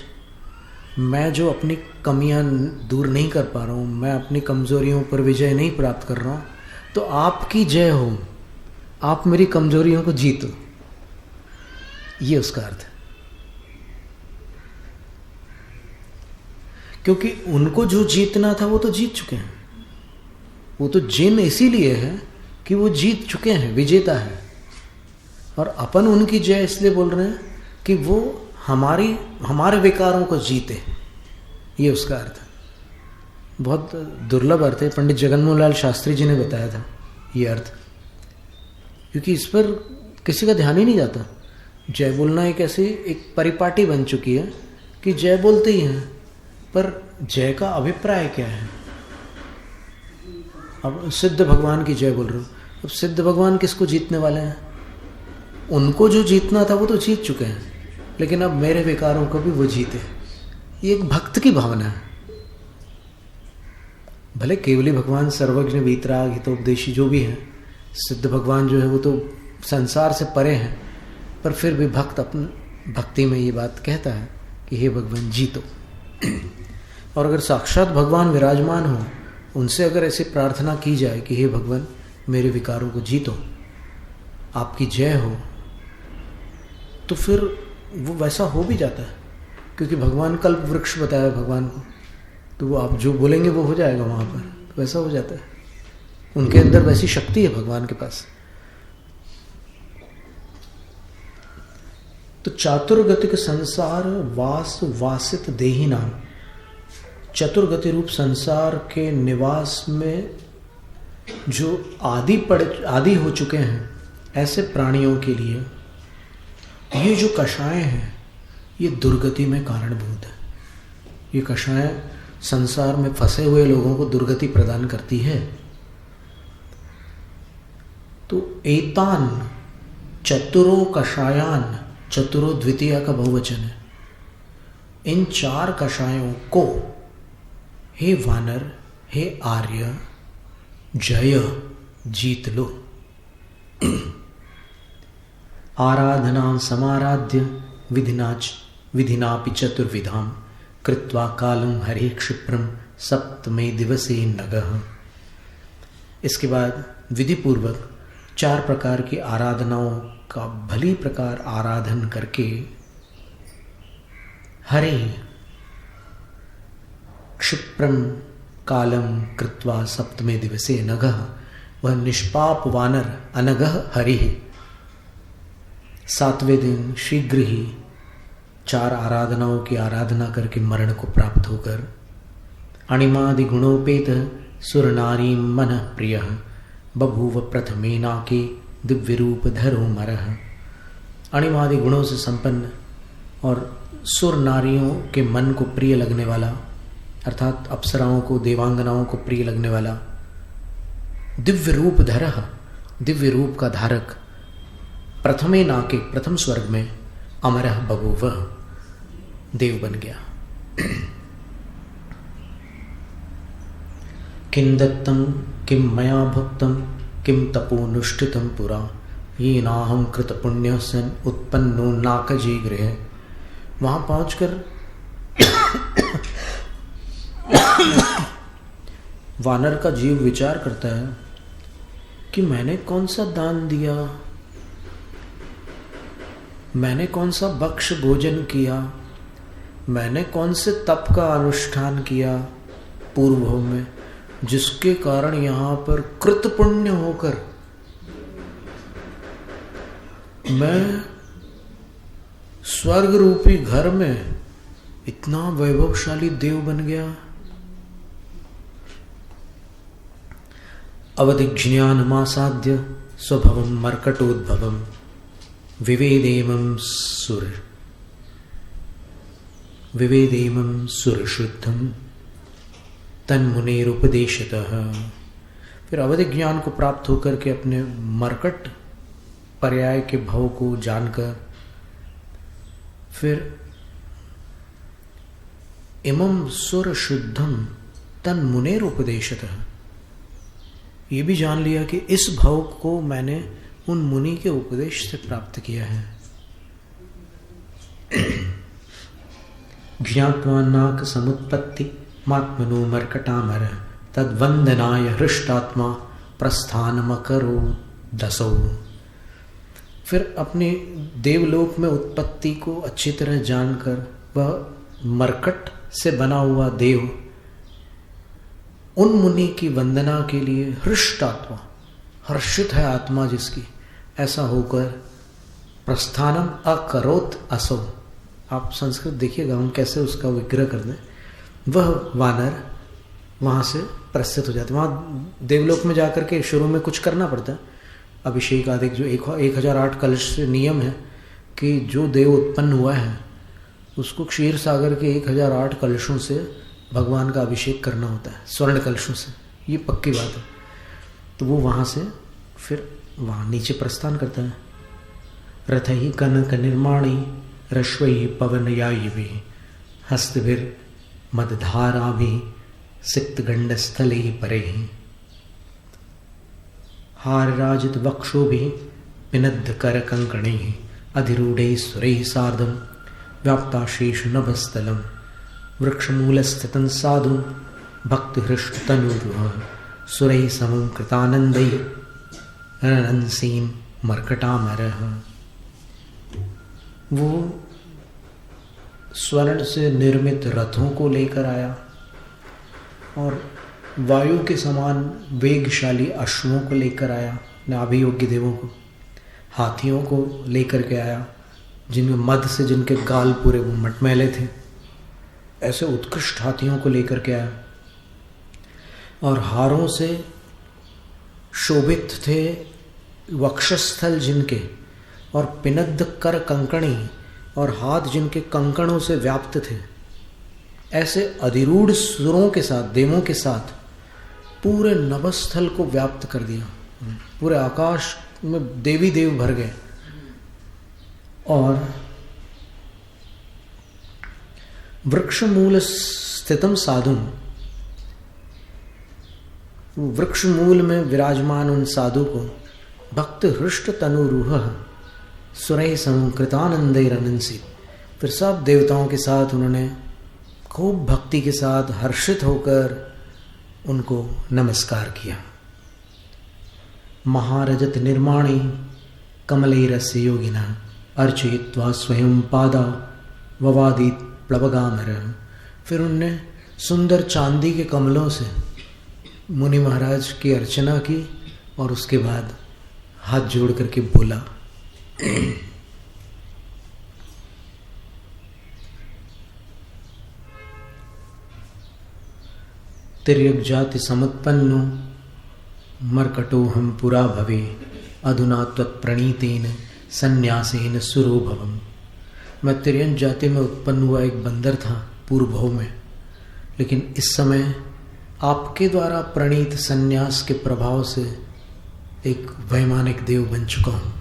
मैं जो अपनी कमियां दूर नहीं कर पा रहा हूं, मैं अपनी कमजोरियों पर विजय नहीं प्राप्त कर रहा हूं, तो आपकी जय हो, आप मेरी कमजोरियों को जीतो। ये उसका अर्थ है। क्योंकि उनको जो जीतना था वो तो जीत चुके हैं। वो तो जिन इसीलिए है कि वो जीत चुके हैं, विजेता है। और अपन उनकी जय इसलिए बोल रहे हैं कि वो हमारे विकारों को जीते। ये उसका अर्थ है। बहुत दुर्लभ अर्थ है। पंडित जगन्मोहन लाल शास्त्री जी ने बताया था ये अर्थ, क्योंकि इस पर किसी का ध्यान ही नहीं जाता। जय बोलना एक ऐसी एक परिपाटी बन चुकी है कि जय बोलते ही हैं, पर जय का अभिप्राय क्या है? अब सिद्ध भगवान की जय बोल रहे हो, अब सिद्ध भगवान किसको जीतने वाले हैं? उनको जो जीतना था वो तो जीत चुके हैं, लेकिन अब मेरे विकारों को भी वो जीते। ये एक भक्त की भावना है। भले केवली भगवान सर्वज्ञ वीतराग हितोपदेशी जो भी हैं, सिद्ध भगवान जो है वो तो संसार से परे हैं, पर फिर भी भक्त अपनी भक्ति में ये बात कहता है कि हे भगवान जीतो। और अगर साक्षात भगवान विराजमान हो, उनसे अगर ऐसी प्रार्थना की जाए कि हे भगवान मेरे विकारों को जीतो, आपकी जय हो, तो फिर वो वैसा हो भी जाता है। क्योंकि भगवान कल्प वृक्ष बताया भगवान को, तो वो आप जो बोलेंगे वो हो जाएगा वहाँ पर, तो वैसा हो जाता है। उनके अंदर वैसी शक्ति है भगवान के पास। तो चातुर्गतिक संसार वास वासित देही नाम, चतुर्गति रूप संसार के निवास में जो आदि हो चुके हैं, ऐसे प्राणियों के लिए ये जो कषाय हैं ये दुर्गति में कारणभूत है। ये कषाय संसार में फंसे हुए लोगों को दुर्गति प्रदान करती है। तो एतान चतुरो कषायान, चतुरो द्वितीय का बहुवचन है, इन चार कषायों को हे वानर, हे आर्य, जय जीत लो। आराधना समाराध्य विधिनापि चतुर्विधाम कृत्वा कालम हरे क्षिप्रम सप्तमे दिवसे नगः। इसके बाद विधि पूर्वक 4 प्रकार की आराधनाओं का भली प्रकार आराधन करके हरे क्षिप्रम कालम कृत्वा सप्तमे दिवसे नगः, वह निष्पाप वानर अनगः हरि 7वें दिन शीघ्र ही 4 आराधनाओं की आराधना करके मरण को प्राप्त होकर अणिमादि गुणोपेत सुर नारी मन प्रिय बभूव प्रथमेनाके दिव्य रूप धरो मरह। अणिमादि गुणों से संपन्न और सुर नारियों के मन को प्रिय लगने वाला, अर्थात अप्सराओं को, देवांगनाओं को प्रिय लगने वाला, दिव्य रूप धरह, दिव्य रूप का धारक, प्रथमे नाके, प्रथम स्वर्ग में, अमरह बभूव, देव बन गया। किं दत्तं किं मया भुक्तं किं तपोनुष्ठितं पुरा ये नाहं कृतपुण्यः सन् उत्पन्नो नाकजी गृहे। वहाँ पहुँचकर वानर का जीव विचार करता है कि मैंने कौन सा दान दिया, मैंने कौन सा भक्ष भोजन किया, मैंने कौन से तप का अनुष्ठान किया पूर्व में, जिसके कारण यहाँ पर कृतपुण्य होकर मैं स्वर्ग रूपी घर में इतना वैभवशाली देव बन गया। अवधिज्ञानमासाद्य स्वभवं मर्कटोद्भवं विवेदेमं सुरशुद्धं तन्मुनेरुपदेशतः। फिर अवधि ज्ञान को प्राप्त होकर के अपने मर्कट पर्याय के भाव को जानकर फिर इमं सुरशुद्धम तन्मुनेरुपदेशतः, ये भी जान लिया कि इस भाव को मैंने उन मुनि के उपदेश से प्राप्त किया है। ज्ञात्वा नाक समुत्पत्ति मात्मनो मर्कटामर तद्वंदनाय हृष्टात्मा प्रस्थानमकरो दसौ। फिर अपने देवलोक में उत्पत्ति को अच्छी तरह जानकर वह मरकट से बना हुआ देव उन मुनि की वंदना के लिए हृष्टात्मा, हर्षित है आत्मा जिसकी, ऐसा होकर प्रस्थानम अकरोत असौ। आप संस्कृत देखिएगा हम कैसे उसका विग्रह कर दें। वह वानर वहाँ से प्रस्थित हो जाते। वहाँ देवलोक में जाकर के शुरू में कुछ करना पड़ता है, अभिषेक आदि जो 1008 कलश से नियम है कि जो देव उत्पन्न हुआ है उसको क्षीर सागर के 1008 कलशों से भगवान का अभिषेक करना होता है, स्वर्ण कलशों से, ये पक्की बात है। तो वो वहाँ से फिर वहाँ नीचे प्रस्थान करता है। रथ ही कनक निर्माणी रश्वि पवनयायिभिः हस्तभिर मदधाराभिः सिक्तगंडस्थले परेः हारराजित वक्षोभिः पिनद्ध करकंकणैः अधिरूढैः सुरैः सार्धं व्याप्ताशेष नभस्थलं वृक्षमूलस्थितं साधु भक्तिहृष्टतनुरुः सुरैः समं कृतानन्दैः रनंसीं मर्कटामरः। वो स्वर्ण से निर्मित रथों को लेकर आया और वायु के समान वेगशाली अश्वों को लेकर आया, नाभियोग्य देवों को, हाथियों को लेकर के आया जिनमें मद से जिनके गाल पूरे वो मटमैले थे, ऐसे उत्कृष्ट हाथियों को लेकर के आया। और हारों से शोभित थे वक्षस्थल जिनके, और पिनद्ध कर कंकणी, और हाथ जिनके कंकणों से व्याप्त थे। ऐसे अधिरूढ़ सुरों के साथ, देवों के साथ पूरे नभस्थल को व्याप्त कर दिया। पूरे आकाश में देवी देव भर गए। और वृक्ष मूल स्थितम साधु, वृक्ष मूल में विराजमान उन साधु को भक्त हृष्ट तनुरूह सुरैः समं कृतानंदैरनंसी, फिर सब देवताओं के साथ उन्होंने खूब भक्ति के साथ हर्षित होकर उनको नमस्कार किया। महारजत निर्माणी कमलैरस्य योगिनः अर्चयित्वा स्वयं पादा ववादित प्लवगामर। फिर उनने सुंदर चांदी के कमलों से मुनि महाराज की अर्चना की और उसके बाद हाथ जोड़ करके बोला, तिर्यक जाति समुत्पन्नो मर्कटोहम पुरा भवे अधुना त्वत्प्रणीतेन संन्यासेन सुरो भवम। मैं तिर्यन जाति में उत्पन्न हुआ एक बंदर था पूर्व में, लेकिन इस समय आपके द्वारा प्रणीत संन्यास के प्रभाव से एक वैमानिक देव बन चुका हूँ।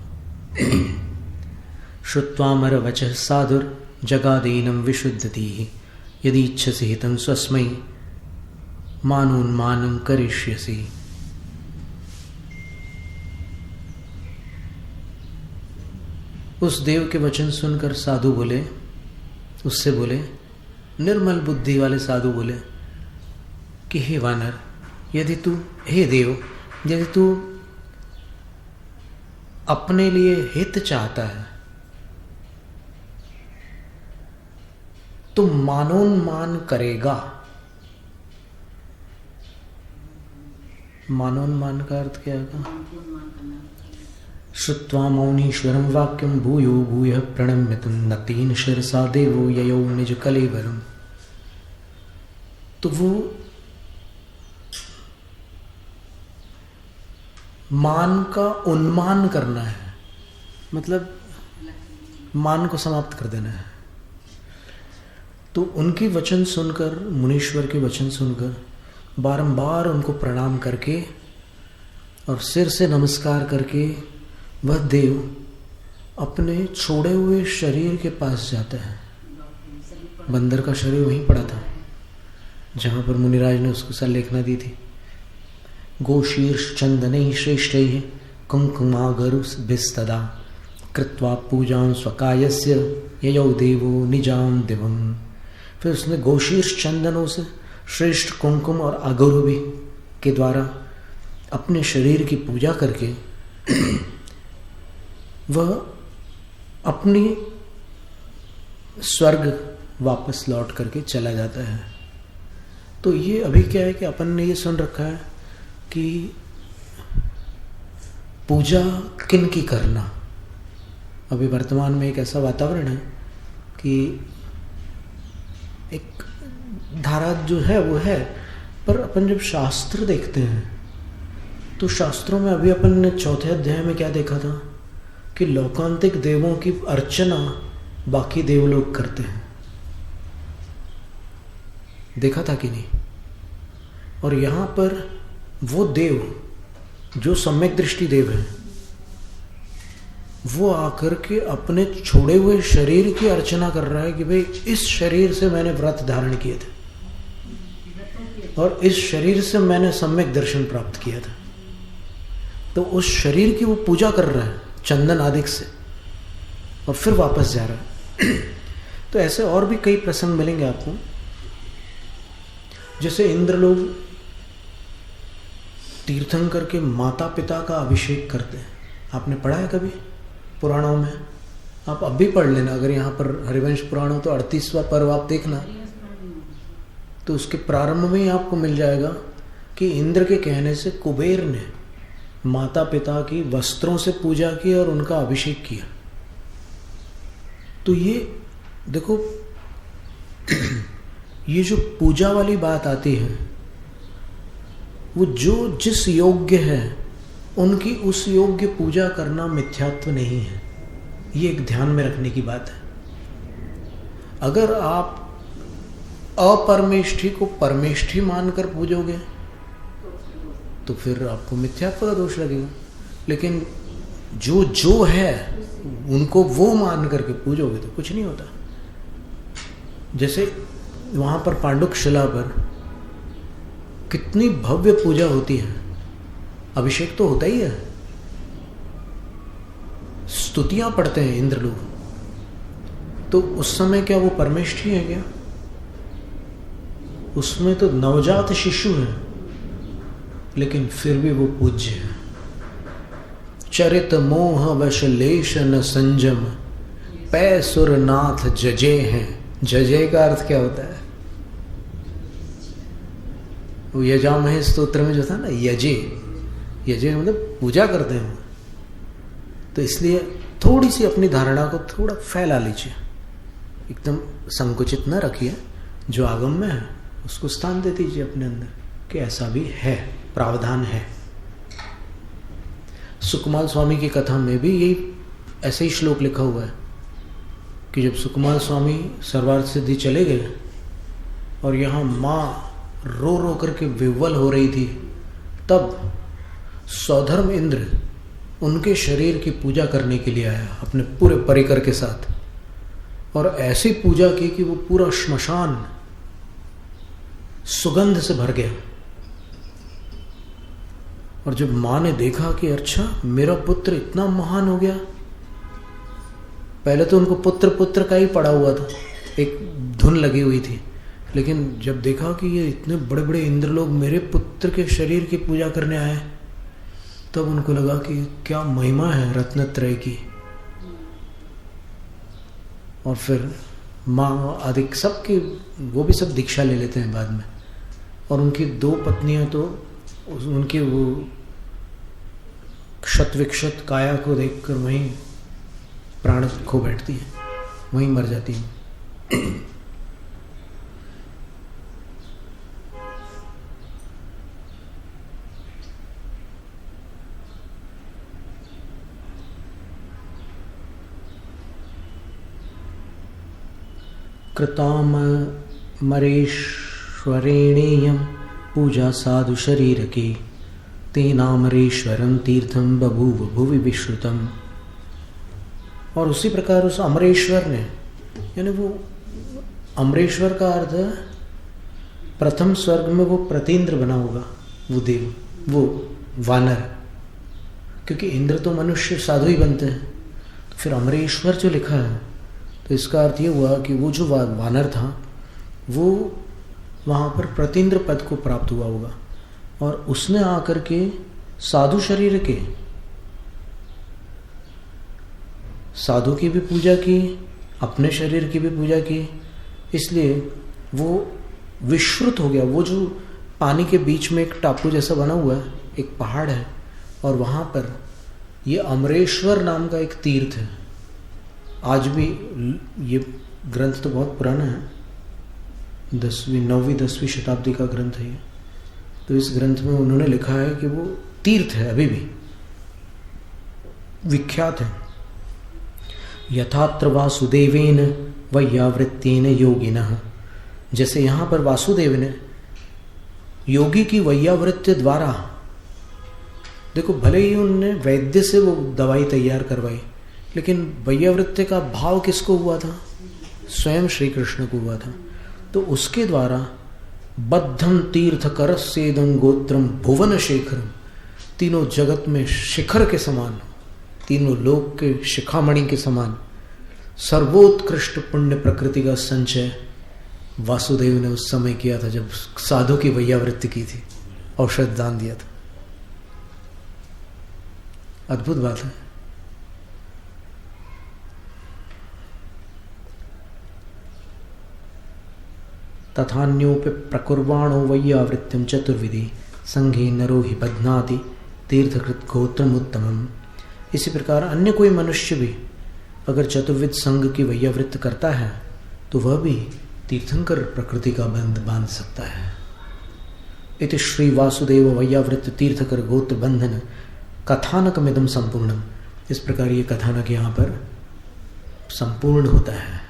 श्रुत्वामर वचः साधुर जगादेनं विशुद्धतिः यदि इच्छसि हितं स्वस्मै मानोन्मानं करिष्यसि। उस देव के वचन सुनकर साधु बोले, उससे बोले, निर्मल बुद्धि वाले साधु बोले कि हे वानर, यदि तू, हे देव, यदि तू अपने लिए हित चाहता है तो मानोन्मान करेगा। मानोन्मान का अर्थ क्या है? श्रुत्वा मौनीश्वरं वाक्यं भूयो भूयः प्रणम्यतं नतीन शिरसा देवो ययौ निज कलेवरम। तो वो मान का उन्मान करना है, मतलब मान को समाप्त कर देना है। तो उनके वचन सुनकर, मुनीश्वर के वचन सुनकर बारंबार उनको प्रणाम करके और सिर से नमस्कार करके वह देव अपने छोड़े हुए शरीर के पास जाता है। बंदर का शरीर वहीं पड़ा था जहाँ पर मुनिराज ने उसको संलेखना दी थी। गोशीर्ष चंदनैः श्रेष्ठैः कुंकुमागरुभिस्तदा कृत्वा पूजां स्वकायस्य ययौ देवो निजां दिवम्। फिर उसने गोशीर्ष चंदनों से श्रेष्ठ कुंकुम और अगरु भी के द्वारा अपने शरीर की पूजा करके वह अपनी स्वर्ग वापस लौट करके चला जाता है। तो ये अभी क्या है कि अपन ने ये सुन रखा है कि पूजा किन की करना। अभी वर्तमान में एक ऐसा वातावरण है कि एक धारा जो है वो है, पर अपन जब शास्त्र देखते हैं तो शास्त्रों में अभी अपन ने 4थे अध्याय में क्या देखा था कि लौकांतिक देवों की अर्चना बाकी देव लोग करते हैं। देखा था कि नहीं? और यहाँ पर वो देव जो सम्यक दृष्टि देव है वो आकर के अपने छोड़े हुए शरीर की अर्चना कर रहा है कि भाई इस शरीर से मैंने व्रत धारण किए थे और इस शरीर से मैंने सम्यक दर्शन प्राप्त किया था। तो उस शरीर की वो पूजा कर रहा है चंदन आदिक से और फिर वापस जा रहा है। तो ऐसे और भी कई प्रसंग मिलेंगे आपको। जैसे इंद्र लोग तीर्थंकर के माता पिता का अभिषेक करते हैं। आपने पढ़ा है कभी पुराणों में? आप अब भी पढ़ लेना, अगर यहाँ पर हरिवंश पुराण हो तो 38वां पर्व आप देखना, तो उसके प्रारंभ में ही आपको मिल जाएगा कि इंद्र के कहने से कुबेर ने माता पिता की वस्त्रों से पूजा की और उनका अभिषेक किया। तो ये देखो ये जो पूजा वाली बात आती है वो जो जिस योग्य है उनकी उस योग्य पूजा करना मिथ्यात्व नहीं है। ये एक ध्यान में रखने की बात है। अगर आप अपरमेष्ठी को परमेष्ठी मानकर पूजोगे तो फिर आपको मिथ्यात्व का दोष लगेगा, लेकिन जो जो है उनको वो मान करके पूजोगे तो कुछ नहीं होता। जैसे वहाँ पर पांडुक शिला पर कितनी भव्य पूजा होती है, अभिषेक तो होता ही है, स्तुतियां पढ़ते हैं इंद्र लोग, तो उस समय क्या वो परमेष्ठी है क्या? उसमें तो नवजात शिशु है, लेकिन फिर भी वो पूज्य है। चरित मोह वश लेश न संजम पै सुरनाथ जजे हैं। जजे का अर्थ क्या होता है? वो यजामहे स्तोत्र में जो था ना, यजे, यजे मतलब पूजा करते हैं। तो इसलिए थोड़ी सी अपनी धारणा को थोड़ा फैला लीजिए, एकदम संकुचित न रखिए। जो आगम में है उसको स्थान दे दीजिए अपने अंदर कि ऐसा भी है, प्रावधान है। सुकुमाल स्वामी की कथा में भी यही ऐसे ही श्लोक लिखा हुआ है कि जब सुकुमाल स्वामी सर्वार्थ सिद्धि चले गए और यहाँ माँ रो रो करके विह्वल हो रही थी, तब सौधर्म इंद्र उनके शरीर की पूजा करने के लिए आया अपने पूरे परिकर के साथ, और ऐसी पूजा की कि वो पूरा श्मशान सुगंध से भर गया। और जब माँ ने देखा कि अच्छा मेरा पुत्र इतना महान हो गया, पहले तो उनको पुत्र पुत्र का ही पड़ा हुआ था, एक धुन लगी हुई थी, लेकिन जब देखा कि ये इतने बड़े बड़े इंद्र लोग मेरे पुत्र के शरीर की पूजा करने आए, तब उनको लगा कि क्या महिमा है रत्नत्रय की। और फिर माँ आदि सबकी वो भी सब दीक्षा ले लेते हैं बाद में, और उनकी 2 पत्नियां तो उनकी वो क्षत काया को देखकर वहीं प्राण खो बैठती हैं, वहीं मर जाती हैं। कृताम मरेश्वरेणेयं पूजा साधु शरीर की, तेनामरेश्वरम तीर्थम बभूव भुवि विश्रुतम। और उसी प्रकार उस अमरेश्वर ने, यानी वो अमरेश्वर का अर्थ है प्रथम स्वर्ग में वो प्रतीन्द्र बना होगा, वो देव, वो वानर, क्योंकि इंद्र तो मनुष्य साधु ही बनते हैं, तो फिर अमरेश्वर जो लिखा है तो इसका अर्थ ये हुआ कि वो जो वानर था वो वहाँ पर प्रतीन्द्र पद को प्राप्त हुआ होगा, और उसने आकर के साधु शरीर के, साधु की भी पूजा की, अपने शरीर की भी पूजा की, इसलिए वो विश्रुत हो गया। वो जो पानी के बीच में एक टापू जैसा बना हुआ है, एक पहाड़ है, और वहाँ पर ये अमरेश्वर नाम का एक तीर्थ है। आज भी ये ग्रंथ तो बहुत पुराना है, 9वीं 10वीं शताब्दी का ग्रंथ है ये। तो इस ग्रंथ में उन्होंने लिखा है कि वो तीर्थ है, अभी भी विख्यात है। यथात्र वासुदेवेन वैयावृत्तेन योगिनः, जैसे यहाँ पर वासुदेव ने योगी की वैयावृत्ति द्वारा, देखो भले ही उनने वैद्य से वो दवाई तैयार करवाई, लेकिन वैयावृत्ति का भाव किसको हुआ था? स्वयं श्री कृष्ण को हुआ था। तो उसके द्वारा बद्धम तीर्थ करस्येदं गोत्रम भुवन शेखरम, तीनों जगत में शिखर के समान, तीनों लोक के शिखामणि के समान सर्वोत्कृष्ट पुण्य प्रकृति का संचय वासुदेव ने उस समय किया था, जब साधु की वैयावृत्ति की थी, औषध दान दिया था। अद्भुत बात है। तथान्योपि प्रकुर्वाणो वैयावृत्तिं चतुर्विधि संघे नरो हि बध्नाति तीर्थकृत गोत्रमुत्तमम्। इसी प्रकार अन्य कोई मनुष्य भी अगर चतुर्विध संघ की वैयावृत्ति करता है तो वह भी तीर्थंकर प्रकृति का बंध बांध सकता है। इति श्री वासुदेव वैयावृत्ति तीर्थकर गोत्र बंधन कथानकमिदं संपूर्णम। इस प्रकार ये कथानक यहाँ पर संपूर्ण होता है।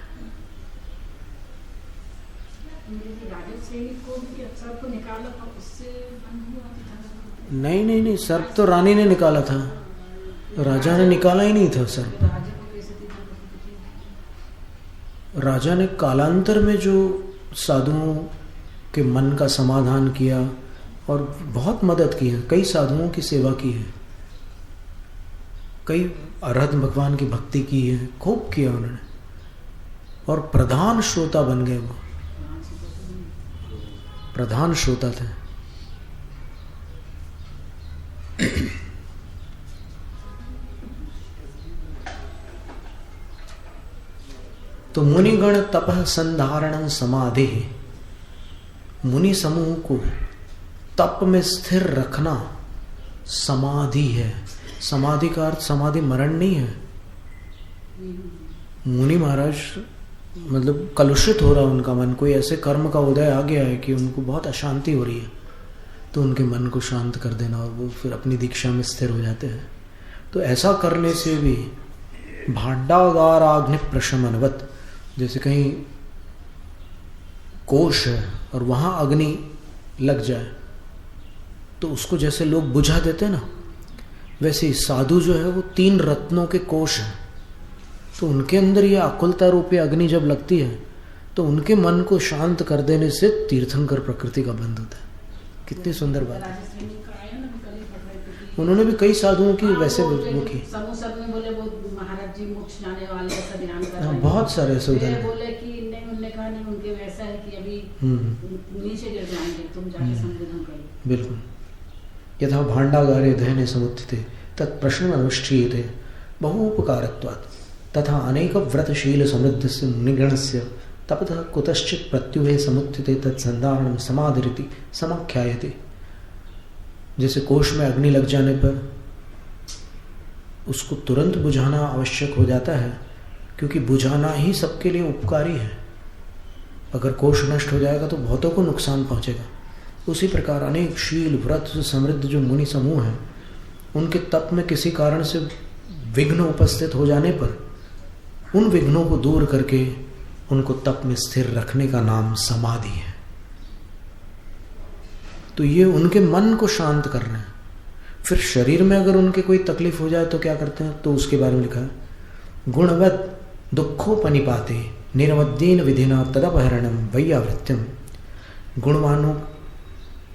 नहीं, सर्प तो रानी ने निकाला था, राजा ने निकाला ही नहीं था सर्प। राजा ने कालांतर में जो साधुओं के मन का समाधान किया और बहुत मदद की है, कई साधुओं की सेवा की है, कई अरहत भगवान की भक्ति की है, खूब किया उन्होंने, और प्रधान श्रोता बन गए। वो प्रधान श्रोता थे। तो मुनिगण तपः संधारण समाधि, मुनि समूह को तप में स्थिर रखना समाधि है। समाधि का अर्थ समाधि मरण नहीं है। मुनि महाराज मतलब कलुषित हो रहा है उनका मन, कोई ऐसे कर्म का उदय आ गया है कि उनको बहुत अशांति हो रही है, तो उनके मन को शांत कर देना और वो फिर अपनी दीक्षा में स्थिर हो जाते हैं। तो ऐसा करने से भी भांडागाराग्नि प्रशमनवत, जैसे कहीं कोश है और वहाँ अग्नि लग जाए तो उसको जैसे लोग बुझा देते हैं ना, वैसे ही साधु जो है वो 3 रत्नों के कोश हैं। तो उनके अंदर ये आकुलता रूपी अग्नि जब लगती है तो उनके मन को शांत कर देने से तीर्थंकर प्रकृति का बंध होता है। कितनी सुंदर बात है। उन्होंने भी कई साधुओं की वैसे वो वो की। समूह सब में बोले वो महाराज जी मोक्ष जाने वाले ऐसा ध्यान कर रहे हाँ, हैं। बहुत सारे ऐसे फिर उदाहरण। बोले कि नहीं, उनने कहा नहीं, उनके वैसा है कि अभी नीचे गिर जाएंगे, तुम जाके संबोधन करो। बिल्कुल। यथा भाण्डागारे दहने समुत्थिते तत्प्रश्न अनुष्ठीयते बहुपकारत्वात् तथा अनेक व्रतशील समृद्धस्य मुनिगणस्य तपतः कुतश्चित् प्रत्युहे समुत्थिते तत्संधारणं समाधिरिति समाख्यायते। जैसे कोष में अग्नि लग जाने पर उसको तुरंत बुझाना आवश्यक हो जाता है, क्योंकि बुझाना ही सबके लिए उपकारी है। अगर कोष नष्ट हो जाएगा तो बहुतों को नुकसान पहुंचेगा। उसी प्रकार अनेक शील व्रत से समृद्ध जो मुनि समूह हैं, उनके तप में किसी कारण से विघ्न उपस्थित हो जाने पर उन विघ्नों को दूर करके उनको तप में स्थिर रखने का नाम समाधि है। तो ये उनके मन को शांत कर रहे हैं। फिर शरीर में अगर उनके कोई तकलीफ हो जाए तो क्या करते हैं, तो उसके बारे में लिखा है, गुणवत दुखोपनिपाते निरवद्येन विधिना तदपहरणम वैयावृत्यम। गुणवानों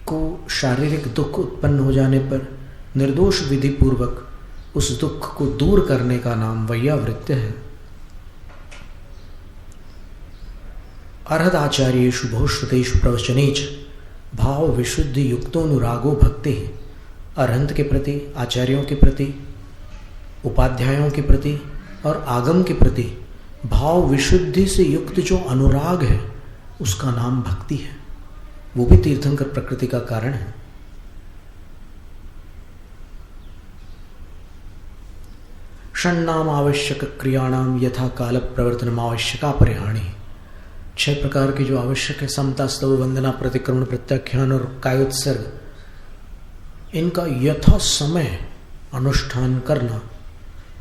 को शारीरिक दुख उत्पन्न हो जाने पर निर्दोष विधि पूर्वक उस दुख को दूर करने का नाम वैयावृत्य है। अर्हदाचार्येषु बहुश्रुतेषु प्रवचनेच भाव विशुद्धि युक्तोनुरागो भक्ति। अरहंत के प्रति, आचार्यों के प्रति, उपाध्यायों के प्रति और आगम के प्रति भाव विशुद्धि से युक्त जो अनुराग है उसका नाम भक्ति है। वो भी तीर्थंकर प्रकृति का कारण है। षण्णाम आवश्यक क्रियाणाम यथा काल प्रवर्तनम आवश्यका परिहाणी। 6 प्रकार के जो आवश्यक है, समता, स्तव, वंदना, प्रतिक्रमण, प्रत्याख्यान और कायोत्सर्ग, इनका यथा समय अनुष्ठान करना,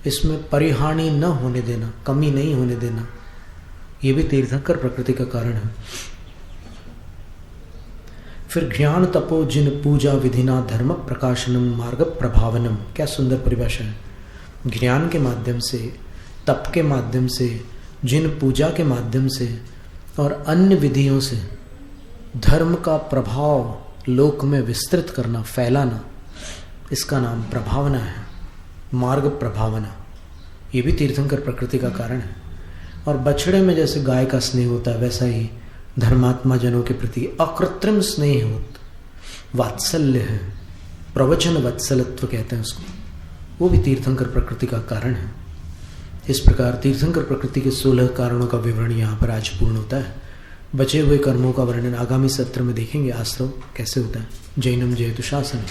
इसमें परिहानि न होने देना, कमी नहीं होने देना, ये भी तीर्थंकर प्रकृति का कारण है। फिर ज्ञान तपो जिन पूजा विधिना धर्म प्रकाशनम मार्ग प्रभावनम। क्या सुंदर परिभाषा है। ज्ञान के माध्यम से, तप के माध्यम से, जिन पूजा के माध्यम से और अन्य विधियों से धर्म का प्रभाव लोक में विस्तृत करना, फैलाना, इसका नाम प्रभावना है, मार्ग प्रभावना। ये भी तीर्थंकर प्रकृति का कारण है। और बछड़े में जैसे गाय का स्नेह होता है, वैसा ही धर्मात्मा जनों के प्रति अकृत्रिम स्नेह होता, वात्सल्य है, प्रवचन वत्सलत्व कहते हैं उसको, वो भी तीर्थंकर प्रकृति का कारण है। इस प्रकार तीर्थंकर प्रकृति के 16 कारणों का विवरण यहाँ पर आज पूर्ण होता है। बचे हुए कर्मों का वर्णन आगामी सत्र में देखेंगे। आश्रव कैसे होता है। जैनम जयतु शासनम।